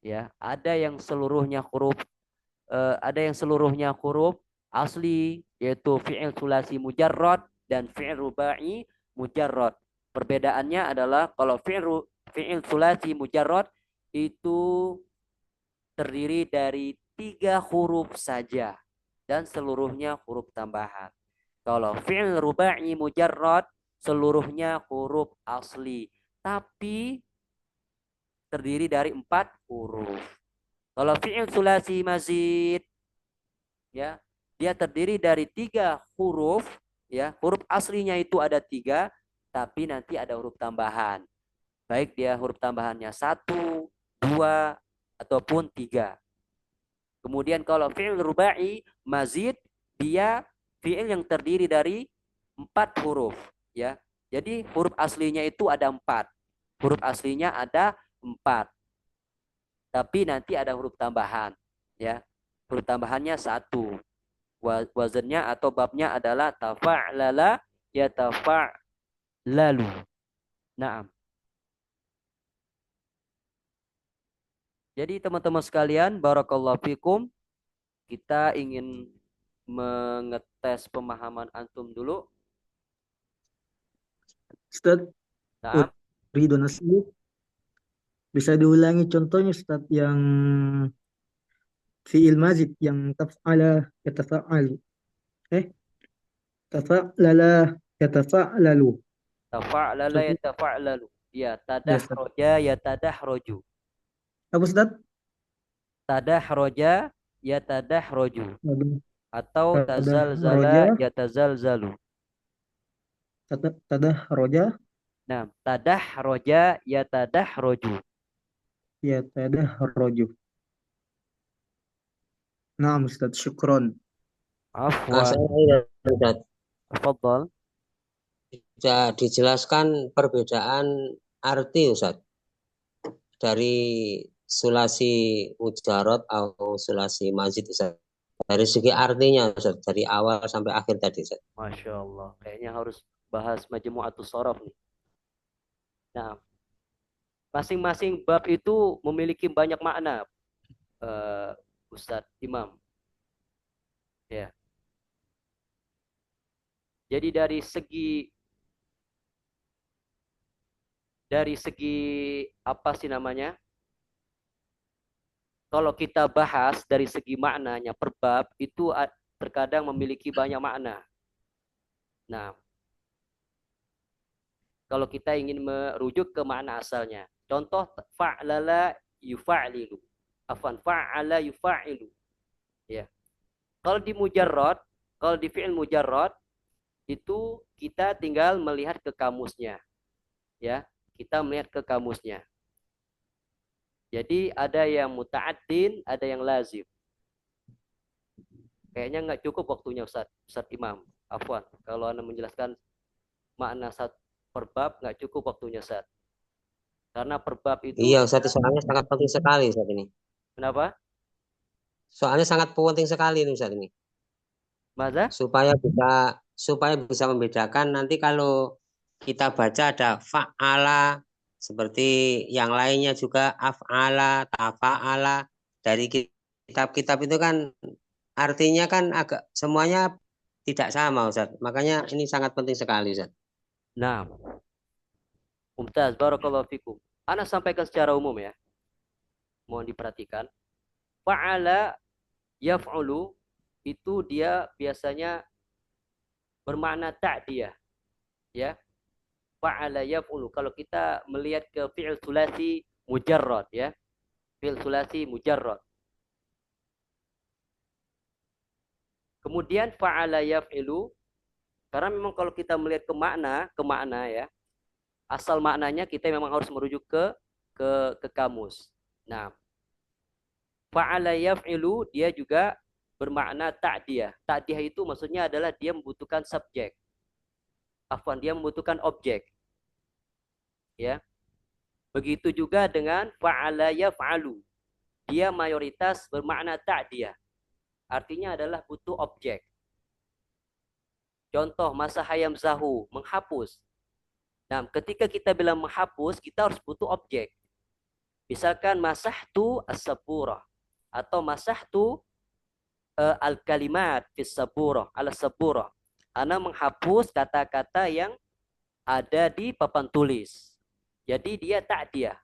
Ya, ada yang seluruhnya huruf asli yaitu fi'il sulasi mujarrad dan fi'il rubai mujarrad. Perbedaannya adalah kalau fi'il sulasi mujarrad itu terdiri dari 3 huruf saja dan seluruhnya huruf tambahan. Kalau fi'il rubai mujarrad seluruhnya huruf asli tapi terdiri dari 4 huruf. Kalau fi'il sulasi mazid, ya, dia terdiri dari 3 huruf, ya, huruf aslinya itu ada 3, tapi nanti ada huruf tambahan. Baik dia huruf tambahannya 1, 2, ataupun 3. Kemudian kalau fi'il rubai mazid, dia fi'il yang terdiri dari 4 huruf, ya. Jadi huruf aslinya itu ada 4. Huruf aslinya ada 4. Tapi nanti ada huruf tambahan, ya. Huruf tambahannya 1. Wazannya atau babnya adalah tafa'lala yatafa'lalu. Naam. Jadi teman-teman sekalian, barakallahu fikum, kita ingin mengetes pemahaman antum dulu. Ustaz, Naam. Ridho Nasib. Bisa diulangi contohnya Ustaz yang fi'il mazid yang taf'ala yatafa'alu. Eh, tafa'lala yatafa'lalu. Tafa'lala Contoh yatafa'lalu. Ya, ya Ustaz. tadahroja yatadahroju. Apa Ustaz? Tadahroja yatadahroju. Waduh. atau Tadah tazalzala roja, yatazalzalu. tadah roja, Nah, tadah roja yatadah roju. ya tadah roju. Nah, Ustaz, syukron. Afwan. Saya ingin Ustaz, Tafadhal. bisa dijelaskan perbedaan arti Ustaz dari sulasi mujarot atau sulasi mazid Ustaz. Dari segi artinya Ustaz, dari awal sampai akhir tadi Ustaz. Masya Allah. Kayaknya harus bahas Majmu'atus Shorof nih. Nah, masing-masing bab itu memiliki banyak makna, Ustadz Imam. Ya. Jadi dari segi apa sih namanya? Kalau kita bahas dari segi maknanya per bab itu terkadang memiliki banyak makna. Nah, kalau kita ingin merujuk ke makna asalnya. Contoh fa'lala yufa'lilu. Afan fa'ala yufa'ilu. Ya. Kalau di mujarrad, kalau di fi'il mujarrad itu kita tinggal melihat ke kamusnya. Ya, kita melihat ke kamusnya. Jadi ada yang muta'addin, ada yang lazim. Kayaknya nggak cukup waktunya Ustaz Imam. Afwan, kalau Anda menjelaskan makna satu per bab nggak cukup waktunya Ustaz. Karena per bab itu Iya Ustaz, soalnya sangat penting sekali Ustaz ini. kenapa? Soalnya sangat penting sekali ini Ustaz ini. Masa? Supaya bisa membedakan nanti kalau kita baca ada fa'ala seperti yang lainnya juga af'ala, tafa'ala dari kitab-kitab itu kan artinya kan agak semuanya tidak sama Ustaz. Makanya ini sangat penting sekali Ustaz. Nah, Mumtaz, barakallahu fikum. Ana sampaikan secara umum ya. Mohon diperhatikan. Fa'ala yaf'ulu itu dia biasanya bermakna ta'diyah, ya. Fa'ala yaf'ulu. Kalau kita melihat ke fi'il sulasi mujarrad, ya. Fi'il sulasi mujarrad. Kemudian fa'ala yaf'ilu, karena memang kalau kita melihat ke makna ya, asal maknanya kita memang harus merujuk ke kamus. Nah, fa'ala yaf'ilu dia juga bermakna ta'diyah. Ta'diyah itu maksudnya adalah dia membutuhkan subjek. Afwan, dia membutuhkan objek. Ya. Begitu juga dengan fa'ala yaf'alu. Dia mayoritas bermakna ta'diyah. Artinya adalah butuh objek. Contoh masahayam zahu, menghapus. Nah, ketika kita bilang menghapus, kita harus butuh objek. Misalkan masahtu as-saburah atau masahtu al-kalimat fis saburah, al-saburah. Ana menghapus kata-kata yang ada di papan tulis. Jadi dia ta'diyah.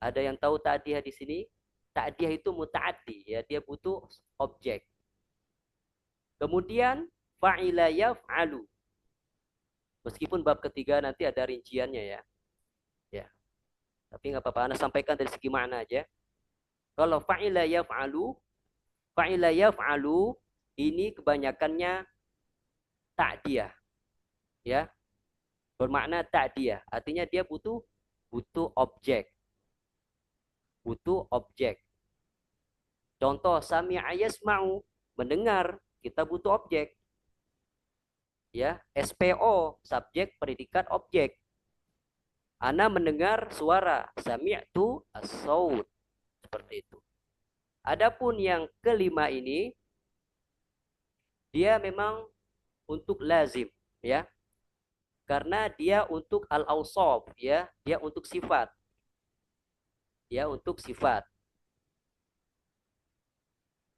Ada yang tahu ta'diyah di sini? Ta'diyah itu muta'addi, ya, dia butuh objek. Kemudian fa'ila yaf'alu. Meskipun bab ketiga nanti ada rinciannya ya. Ya. Tapi nggak apa-apa, Anda sampaikan dari segi makna aja. Kalau fa'ila yaf'alu ini kebanyakannya ta'diyah. Ya. Bermakna ta'diyah. Artinya dia butuh objek. Butuh objek. Contoh sami'a yasma'u, mendengar, kita butuh objek. Ya, SPO, subjek, predikat, objek. Ana mendengar suara, sami'tu as-saut. Seperti itu. Adapun yang kelima ini dia memang untuk lazim, ya. Karena dia untuk al-awsaf, ya, dia untuk sifat. Ya, untuk sifat.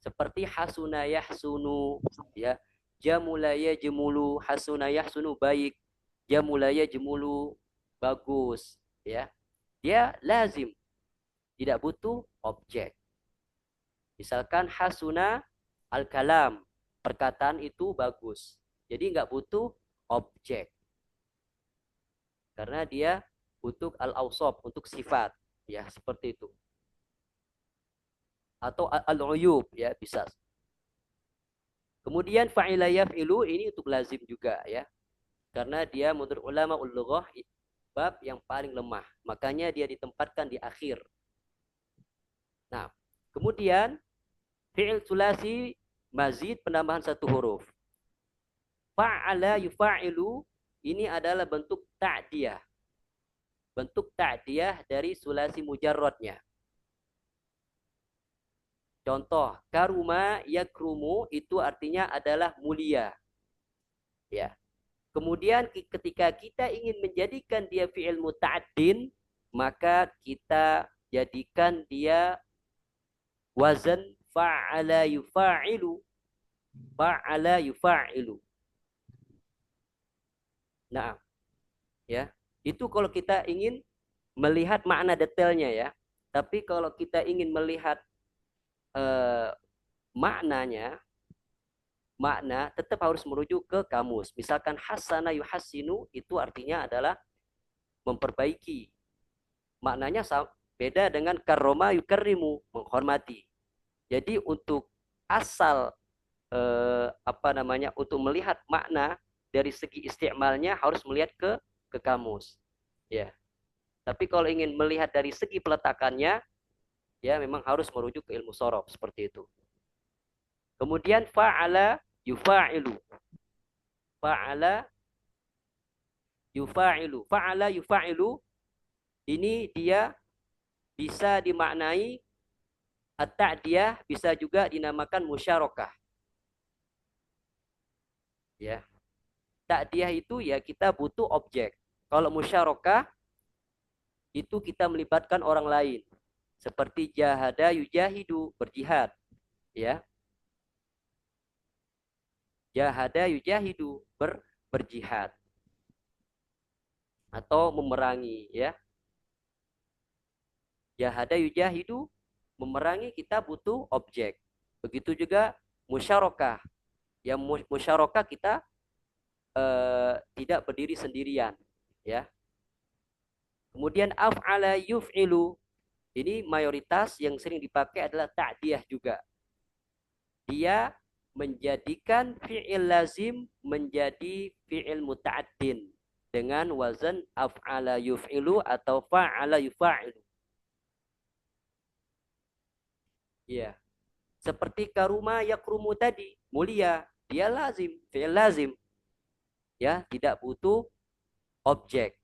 Seperti hasuna yahsunu, ya. Jamula yajmulu, hasuna yahsunu baik, jamula yajmulu bagus, ya. Dia lazim, tidak butuh objek. Misalkan hasuna al-kalam, perkataan itu bagus. Jadi nggak butuh objek. Karena dia butuh al-awsaf, untuk sifat, ya, seperti itu. Atau al-uyub, ya, bisa. Kemudian fa'ila yaf'ilu ini untuk lazim juga ya. Karena dia menurut ulama ul-lughah bab yang paling lemah. Makanya dia ditempatkan di akhir. Nah, kemudian fi'il sulasi mazid penambahan satu huruf. Fa'ala yufa'ilu ini adalah bentuk ta'diyah. Bentuk ta'diyah dari sulasi mujarradnya. Contoh, karuma yakrumu itu artinya adalah mulia. Ya. Kemudian ketika kita ingin menjadikan dia fi'il muta'addin, maka kita jadikan dia wazan fa'ala yufa'ilu. Fa'ala yufa'ilu. Nah, ya. Itu kalau kita ingin melihat makna detailnya ya. Tapi kalau kita ingin melihat makna tetap harus merujuk ke kamus. Misalkan hasana yuhassinu itu artinya adalah memperbaiki. Maknanya beda dengan karroma yukarrimu, menghormati. Jadi untuk asal untuk melihat makna dari segi isti'malnya harus melihat ke kamus. Ya. Tapi kalau ingin melihat dari segi peletakannya, ya memang harus merujuk ke ilmu sorof seperti itu. Kemudian fa'ala yufa'ilu. Fa'ala yufa'ilu. Fa'ala yufa'ilu ini dia bisa dimaknai at-ta'diyah, bisa juga dinamakan musyarakah. Ya. Ta'diyah itu ya kita butuh objek. Kalau musyarakah itu kita melibatkan orang lain. Seperti jahada yujahidu, berjihad. Ya. Jahada yujahidu, berjihad. Atau memerangi. Ya. Jahada yujahidu, memerangi kita butuh objek. Begitu juga musyarakah. Yang musyarakah kita tidak berdiri sendirian. Ya. Kemudian af'ala yuf'ilu. Ini mayoritas yang sering dipakai adalah ta'diyah juga. Dia menjadikan fi'il lazim menjadi fi'il muta'addin dengan wazan af'ala yuf'ilu atau fa'ala yufa'ilu. Ya. Seperti karuma yakrumu tadi, mulia, dia lazim, fi'il lazim. Ya, tidak butuh objek.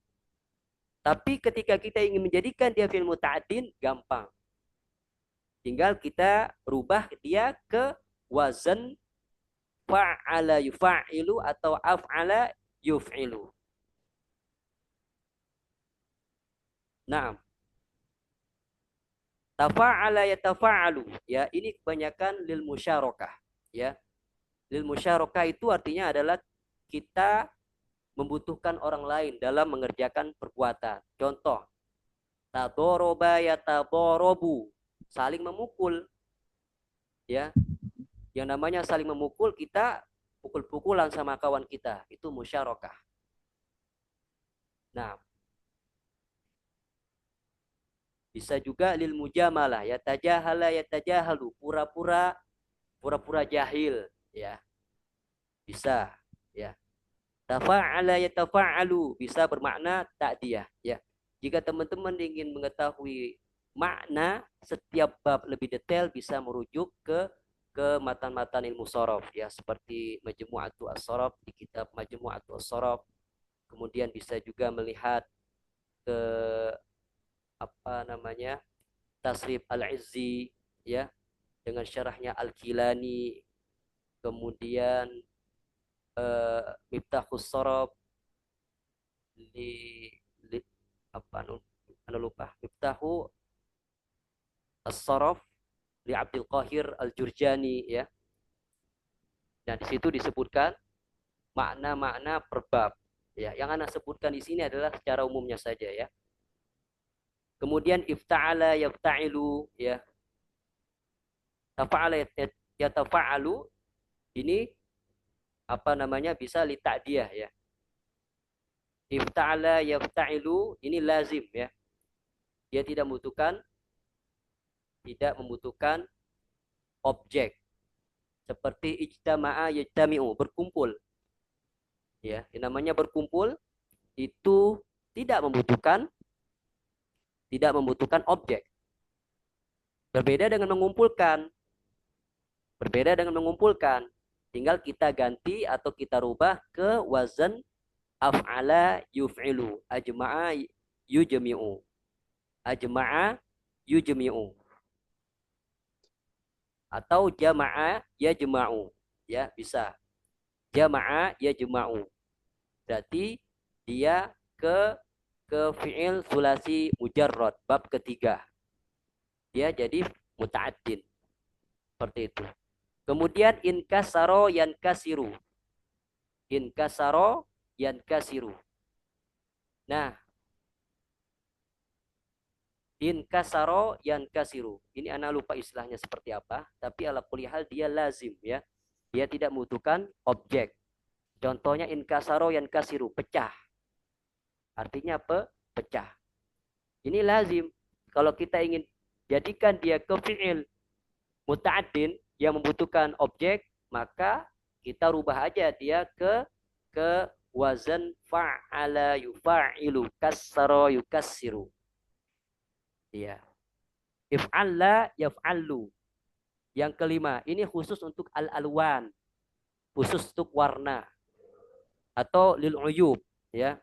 Tapi ketika kita ingin menjadikan dia fi'il muta'addin, gampang. Tinggal kita rubah dia ke wazan fa'ala yufa'ilu atau af'ala yuf'ilu. Naam. Tafa'ala yatafa'alu. Ya, ini kebanyakan lil musyarakah. Ya. Lil musyarakah itu artinya adalah kita membutuhkan orang lain dalam mengerjakan perbuatan. Contoh, tadoroba yatadorobu, saling memukul. Ya, yang namanya saling memukul, kita pukul-pukulan sama kawan kita, itu musyarakah. Nah, bisa juga lil mujamalah, yatajahala yatajahalu, pura-pura jahil, ya. Bisa, ya. Tafa'ala yatafa'alu bisa bermakna ta'diyah, ya. Jika teman-teman ingin mengetahui makna setiap bab lebih detail bisa merujuk ke matan-matan ilmu sorof, ya, seperti Majmu'atu as-Sorof di kitab Majmu'atu as-Sorof. Kemudian bisa juga melihat ke Tasrif al-Izzi, ya, dengan syarahnya Al-Kilani. Kemudian Miftahus Sorof di lupa, Miftahu as-Sorof di Abdul Qahir al-Jurjani, ya. Dan di situ disebutkan makna-makna per bab, ya. Yang Anda sebutkan di sini adalah secara umumnya saja, ya. Kemudian ifta'ala yafta'ilu, ya. Tafa'ala yatafa'alu ini bisa li ta'diyah, ya. Ifta'ala yafta'ilu ini lazim, ya. Dia tidak membutuhkan objek. Seperti ijtama'a yajtami'u, berkumpul. Ya, yang namanya berkumpul itu tidak membutuhkan objek. Berbeda dengan mengumpulkan. Berbeda dengan mengumpulkan. Tinggal kita ganti atau kita rubah ke wazan af'ala yuf'ilu. Ajma'a yujmi'u. Ajma'a yujmi'u. Atau jama'a yajma'u. Ya, bisa. Jama'a yajma'u. Berarti dia ke fi'il sulasi mujarrad, bab ketiga. Dia jadi muta'addin. Seperti itu. Kemudian inkasaro yankasiru. Inkasaro yankasiru. Nah, inkasaro yankasiru. Ini anak lupa istilahnya seperti apa, tapi ala kulli hal dia lazim ya. Dia tidak membutuhkan objek. Contohnya inkasaro yankasiru, pecah. Artinya apa? Pecah. Ini lazim. Kalau kita ingin jadikan dia ke fi'il muta'addin yang membutuhkan objek, maka kita rubah aja dia ke wazan fa'ala yufa'ilu, kassara yukassiru. Ya. If'alla yaf'allu. Yang kelima, ini khusus untuk al-alwan, khusus untuk warna atau lil uyub, ya.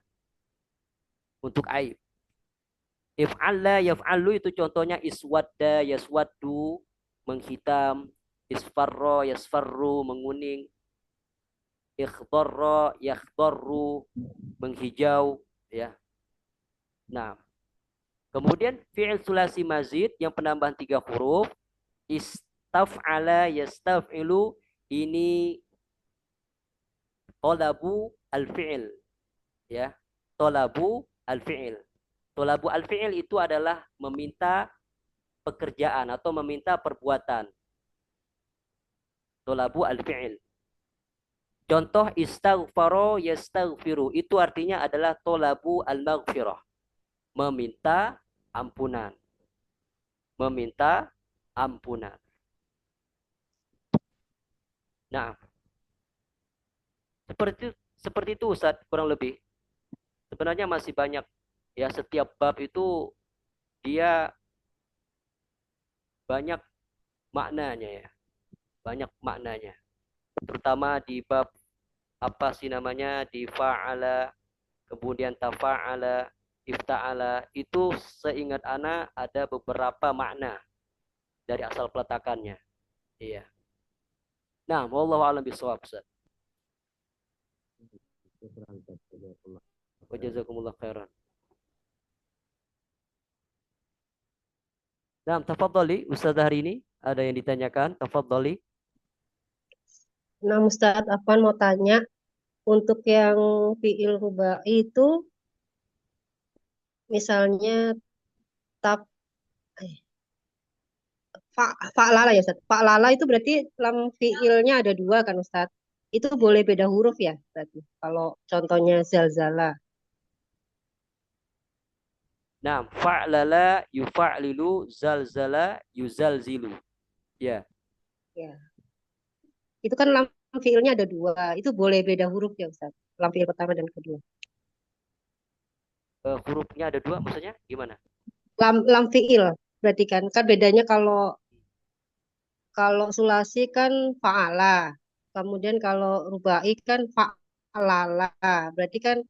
Untuk aib. If'alla yaf'allu itu contohnya iswadda yaswaddu, menghitam, isfarra yasfarru, menguning, ikhdarra yakhdarru, menghijau, ya. Nah, kemudian fi'il sulasi mazid yang penambahan 3 huruf, istaf'ala yastaf'ilu, ini tolabu al-fi'il, ya. Tolabu al-fi'il. Tolabu al-fi'il itu adalah meminta pekerjaan atau meminta perbuatan. Tolabu al-fi'il. Contoh istaghfaro yastaghfiru, itu artinya adalah tolabu al-maghfirah. Meminta ampunan. Meminta ampunan. Nah, seperti itu Ustaz, kurang lebih. Sebenarnya masih banyak ya, setiap bab itu dia banyak maknanya ya. Banyak maknanya. Terutama di bab apa sih namanya, di fa'ala, kemudian tafa'ala, ifta'ala, itu seingat ana ada beberapa makna dari asal peletakannya. Iya. Nah, wallahu a'lam bishawab, Ustaz. Wa jazakumullah khairan. Nah, tafadhali Ustaz hari ini ada yang ditanyakan, tafadhali. Nah, Ustadz Afwan mau tanya, untuk yang fiil rubai itu, misalnya tap fa'lala ya Ustadz. Fa'lala itu berarti lam fiilnya ada dua kan Ustadz? Itu boleh beda huruf ya berarti. Kalau contohnya zalzala. Nah, fa'lala yufa'lilu, zalzala yuzalzilu. Ya. Ya. Itu kan lam fiilnya ada dua. Itu boleh beda huruf ya Ustadz? Lam fiil pertama dan kedua. Hurufnya ada dua, maksudnya gimana? Lam fiil berarti kan bedanya kalau kalau sulasi kan fa'ala. Kemudian kalau rubai kan fa'lala. Berarti kan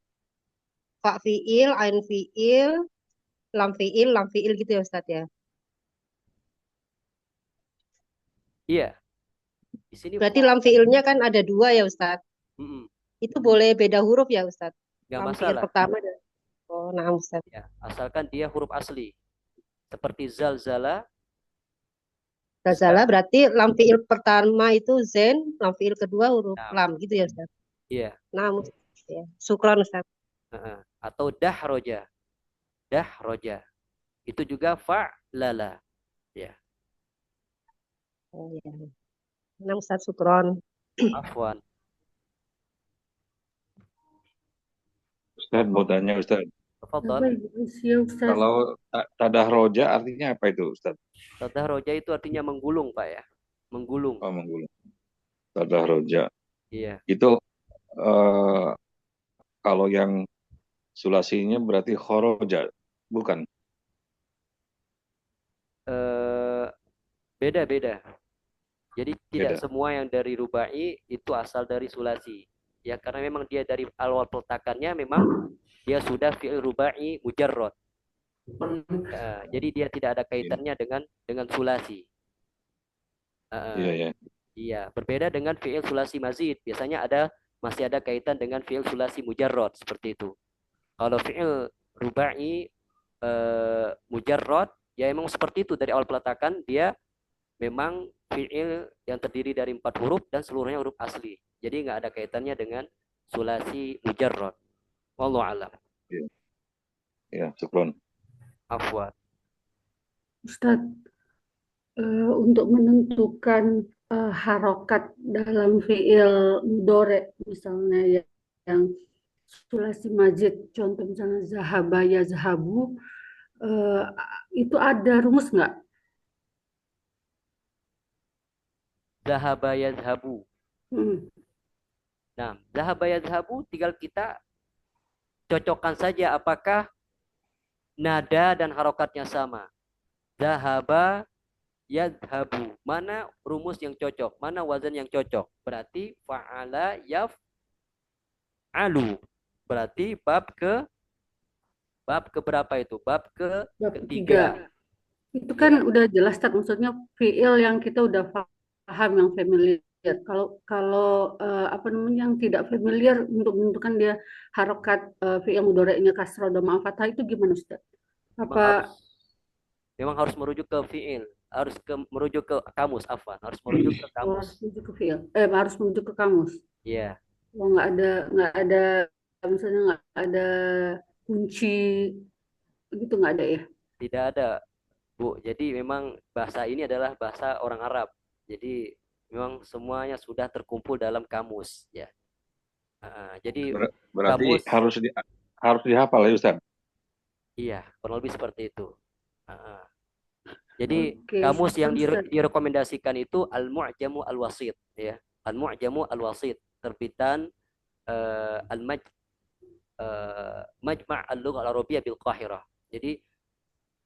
fa fiil, ain fiil, lam fiil gitu ya Ustadz ya. Iya. Di sini Berarti lam fiilnya kan ada dua ya Ustadz. Itu boleh beda huruf ya Ustadz. Nggak Lam fiil masalah. pertama dan oh, nah Ustadz. Ya, asalkan dia huruf asli. Seperti zalzala. Zalzala berarti lam fiil pertama itu zen, lam fiil kedua huruf Nah, lam gitu ya Ustadz. iya. Nah, ya. Syukran Ustadz. Atau dahroja. Dahroja. Itu juga fa'lala. Ya. Oh, ya. Nah Ustadz, syukron. Afwan. Ustaz mau tanya Ustaz, Tafadhal. kalau tadah roja artinya apa itu Ustaz? Tadah roja itu artinya menggulung, Pak ya. Menggulung. Oh, menggulung. tadah roja. Iya. Itu eh, kalau yang sulasinya berarti khoroja, bukan? Eh, beda-beda. Jadi tidak Beda. semua yang dari rubai itu asal dari sulasi. Ya karena memang dia dari awal peletakannya memang dia sudah fi'il rubai mujarrad. Jadi dia tidak ada Iya, kaitannya dengan sulasi. iya, Eh, iya. iya, berbeda dengan fi'il sulasi mazid. Biasanya masih ada kaitan dengan fi'il sulasi mujarrad seperti itu. Kalau fi'il rubai mujarrad ya emang seperti itu dari awal peletakan dia memang fi'il yang terdiri dari 4 huruf dan seluruhnya huruf asli. Jadi nggak ada kaitannya dengan sulasi mujarrad. Wallahu alam. Iya, iya, syukron. Afwan. Ustadz, untuk menentukan harokat dalam fiil mudore misalnya yang sulasi majid, contoh misalnya zahaba ya zahabu, eh, itu ada rumus nggak? Zahaba yazhabu. Hmm. Nah, zahaba yazhabu tinggal kita cocokkan saja apakah nada dan harokatnya sama. Zahaba yadhabu. Mana rumus yang cocok? Mana wazan yang cocok? Berarti fa'ala yaf'alu. Berarti bab ke berapa itu? Bab Bab ketiga. ketiga. Itu kan Ya, udah jelas, Tad. Maksudnya fiil yang kita udah paham, yang familiar. Kalau kalau apa namanya yang tidak familiar untuk menentukan dia harokat fiil mudhari'nya kasroh dhamma fathah itu gimana, Ustaz? memang harus Apa merujuk ke fiil, merujuk ke kamus, afwan, harus merujuk ke harus kamus. menuju ke fiil? Harus menuju ke kamus. Iya, Oh, nggak ada misalnya nggak ada kunci gitu, nggak ada ya? tidak ada, Bu. Jadi memang bahasa ini adalah bahasa orang Arab. Jadi memang semuanya sudah terkumpul dalam kamus, ya. Jadi Berarti kamus, harus dihafal ya Ustaz. iya, kurang lebih seperti itu. Ah, Jadi Oke, kamus yang Ustaz. direkomendasikan itu Al-Mu'jamu Al-Wasit, ya. Al-Mu'jamu Al-Wasit, terbitan Majma' Al-Lughah Al-Arabiyyah bil Qahirah. Jadi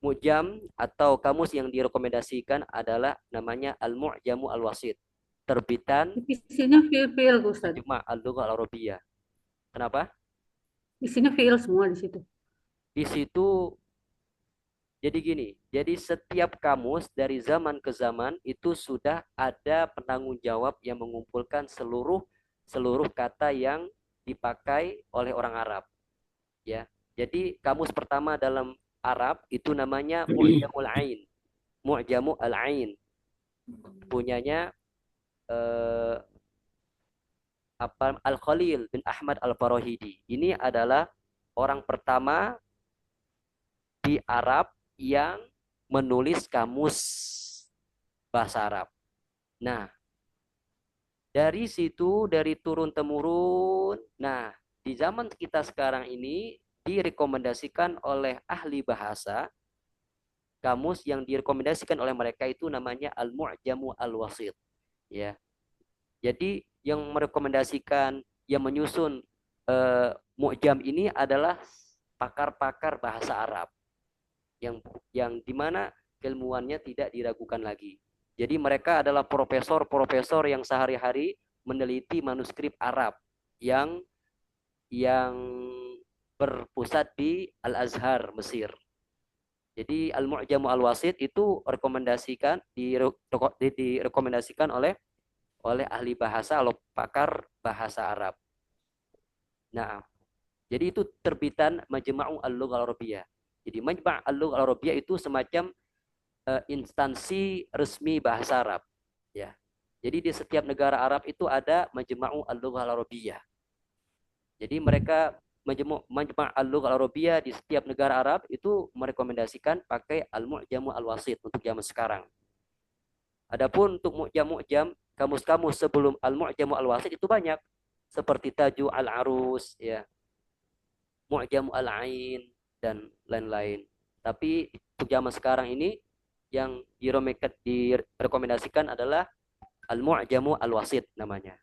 Mu'jam atau kamus yang direkomendasikan adalah namanya Al-Mu'jamu Al-Wasit, terbitan Isinya fiil-fiil, Ustaz. Majma' Al-Lughah Al-Arabiyyah. Kenapa? Isinya fiil semua di situ. Di situ jadi gini, jadi setiap kamus dari zaman ke zaman itu sudah ada penanggung jawab yang mengumpulkan seluruh kata yang dipakai oleh orang Arab, ya. Jadi kamus pertama dalam Arab itu namanya Mu'jamul Ain. Mu'jamul Al-Ain punyanya eh, Al-Khalil bin Ahmad Al-Farahidi. Ini adalah orang pertama di Arab yang menulis kamus bahasa Arab. Nah, dari situ, dari turun-temurun, nah, di zaman kita sekarang ini direkomendasikan oleh ahli bahasa, kamus yang direkomendasikan oleh mereka itu namanya Al-Mu'jamu Al-Wasit. Ya. Jadi yang merekomendasikan, yang menyusun Mu'jam ini adalah pakar-pakar bahasa Arab yang dimana keilmuannya tidak diragukan lagi. Jadi mereka adalah profesor-profesor yang sehari-hari meneliti manuskrip Arab yang berpusat di Al-Azhar, Mesir. Jadi Al-Mu'jamu Al-Wasit itu direkomendasikan oleh ahli bahasa atau pakar bahasa Arab. Nah, jadi itu terbitan Majma'u Al-Lughah Al-Arabiyyah. Jadi Majma' Al-Lughah Al-Arabiyyah itu semacam instansi resmi bahasa Arab, ya. Jadi di setiap negara Arab itu ada Majma'u Al-Lughah Al-Arabiyyah. Jadi mereka Majma' Al-Lughah Al-Arabiyyah di setiap negara Arab itu merekomendasikan pakai Al-Mu'jamu Al-Wasit untuk zaman sekarang. Adapun untuk mu'jam kamus-kamus sebelum Al-Mu'jamu Al-Wasit itu banyak, seperti Taju Al-Arus, ya, Mu'jamu Al-Ain dan lain-lain. Tapi untuk zaman sekarang ini yang direkomendasikan adalah Al-Mu'jamu Al-Wasit namanya.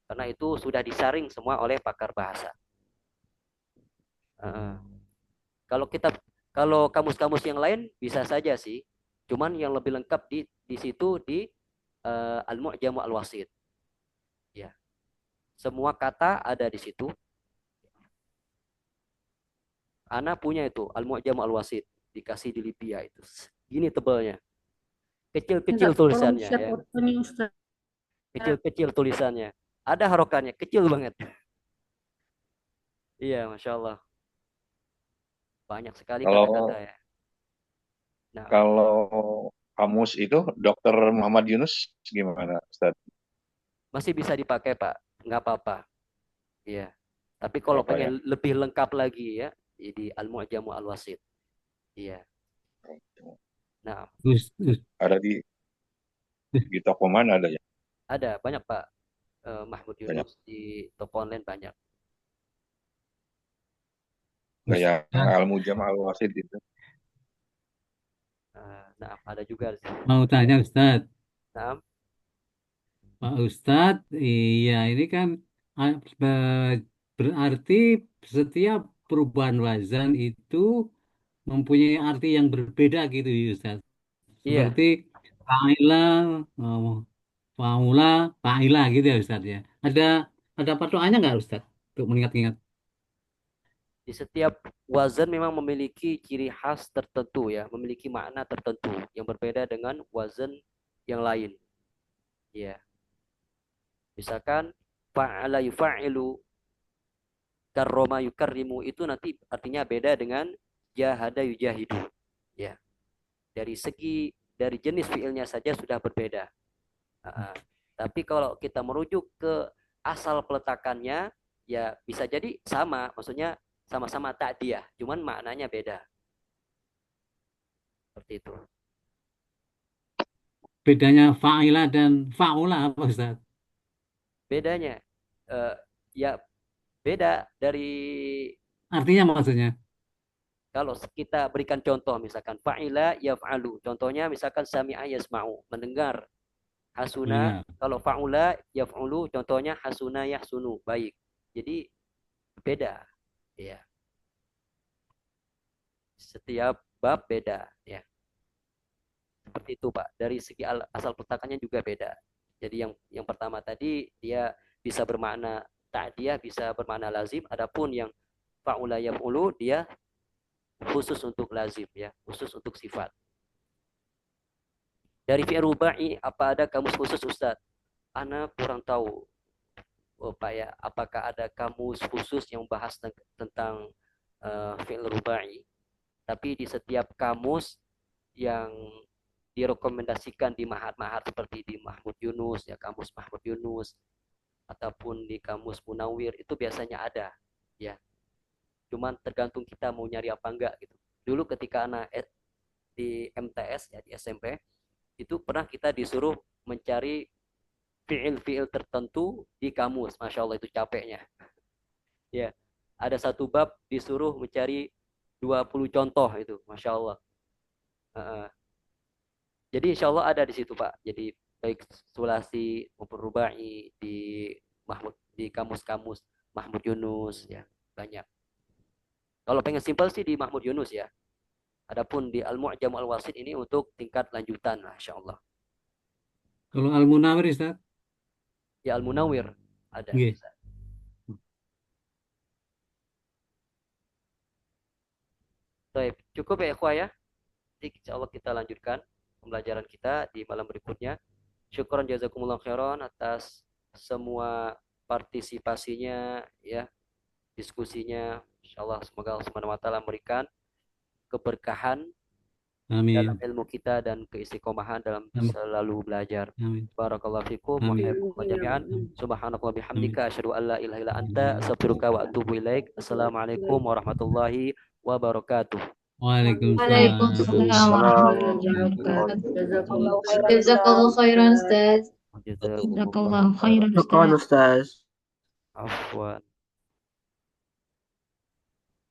Karena itu sudah disaring semua oleh pakar bahasa. Kalau kamus-kamus yang lain bisa saja sih. Cuman yang lebih lengkap di situ di Al-Mu'jamu Al-Wasit. Ya. Semua kata ada di situ. Ana punya itu Al-Mu'jamu Al-Wasit, dikasih di Libya itu. Gini tebalnya. Kecil-kecil Tolong tulisannya share ya. fotonya Ustaz. Kecil-kecil tulisannya. Ada harokannya, kecil banget. Iya, Masya Allah. Banyak sekali kata-kata ya. Nah, Kalau kamus itu Dr. Muhammad Yunus gimana, Ustaz? masih bisa dipakai, Pak. Nggak apa-apa. Iya. Tapi kalau Apa ya? pengen lebih lengkap lagi ya, di Al-Mu'jamu Al-Wasit. Iya. Nah, Ada di toko mana ada ya? ada banyak Pak. Mahmud Banyak. Yunus di toko online banyak. Kayak Al-Mujam Al-Wasit itu. Nah, ada juga. Mau tanya Ustadz. Nah, Pak Ustadz, iya ini kan berarti setiap perubahan wazan itu mempunyai arti yang berbeda gitu ya Ustadz. iya. Seperti faila, faula, faila gitu ya Ustadz ya. Ada patokannya nggak Ustadz untuk mengingat-ingat? Di setiap wazan memang memiliki ciri khas tertentu ya, memiliki makna tertentu yang berbeda dengan wazan yang lain. Ya. Misalkan fa'ala yufa'ilu, karroma yukarrimu itu nanti artinya beda dengan jahada yujahidu. Ya. Dari jenis fiilnya saja sudah berbeda. Tapi kalau kita merujuk ke asal peletakannya, ya bisa jadi sama, maksudnya sama-sama ta'diyah, cuman maknanya beda. Seperti itu. Bedanya faila dan faula apa Ustaz? Bedanya, ya beda dari, Artinya maksudnya? kalau kita berikan contoh, misalkan fa'ila yaf'alu, contohnya misalkan sami'a yasma'u, mendengar. Hasuna, kalau fa'ula yaf'ulu, contohnya hasuna yahsunu, baik. Jadi beda, ya. Setiap bab beda, ya. Seperti itu Pak. Dari segi asal peletakannya juga beda. Jadi yang pertama tadi dia bisa bermakna ta'diyah, bisa bermakna lazim. Adapun yang fa'ula yaf'ulu dia khusus untuk lazim ya, khusus untuk sifat. Dari fi'il rubai apa ada kamus khusus Ustaz? Ana kurang tahu. Oh Pak ya, apakah ada kamus khusus yang bahas tentang fi'il rubai? Tapi di setiap kamus yang direkomendasikan di mahat-mahat seperti di Mahmud Yunus ya, kamus Mahmud Yunus, ataupun di kamus Munawir itu biasanya ada ya. Cuman tergantung kita mau nyari apa enggak gitu. Dulu ketika anak di MTS ya, di SMP itu pernah kita disuruh mencari fiil-fiil tertentu di kamus. Masya Allah itu capeknya ya. Ada satu bab disuruh mencari 20 contoh itu, Masya Allah. Jadi insya Allah ada di situ Pak. Jadi baik sulasi maupun rubai di kamus-kamus Mahmud Yunus ya, banyak. Kalau pengen simpel sih di Mahmud Yunus ya. Adapun di Al-Mu'jam Al-Wasit ini untuk tingkat lanjutan, Masya Allah. Kalau Al-Munawir Ustaz? Ya Al-Munawir ada. Yeah. Baik, cukup ya ikhwah ya. Jadi insya Allah kita lanjutkan pembelajaran kita di malam berikutnya. Syukran jazakumullah khairan atas semua partisipasinya ya, diskusinya. Insyaallah semoga Allah Subhanahu wa taala memberikan keberkahan dalam ilmu kita dan keistiqomahan dalam selalu belajar. Barakallahu fikum wa hayyakum jami'an. Subhanakallah bihamdika asyhadu an la ilaha illa anta astaghfiruka wa atubu ilaik. Assalamualaikum warahmatullahi wabarakatuh. Waalaikumsalam warahmatullahi wabarakatuh. Jazakallahu khairan Ustaz. Jazakallahu khairan Ustaz. Afwan.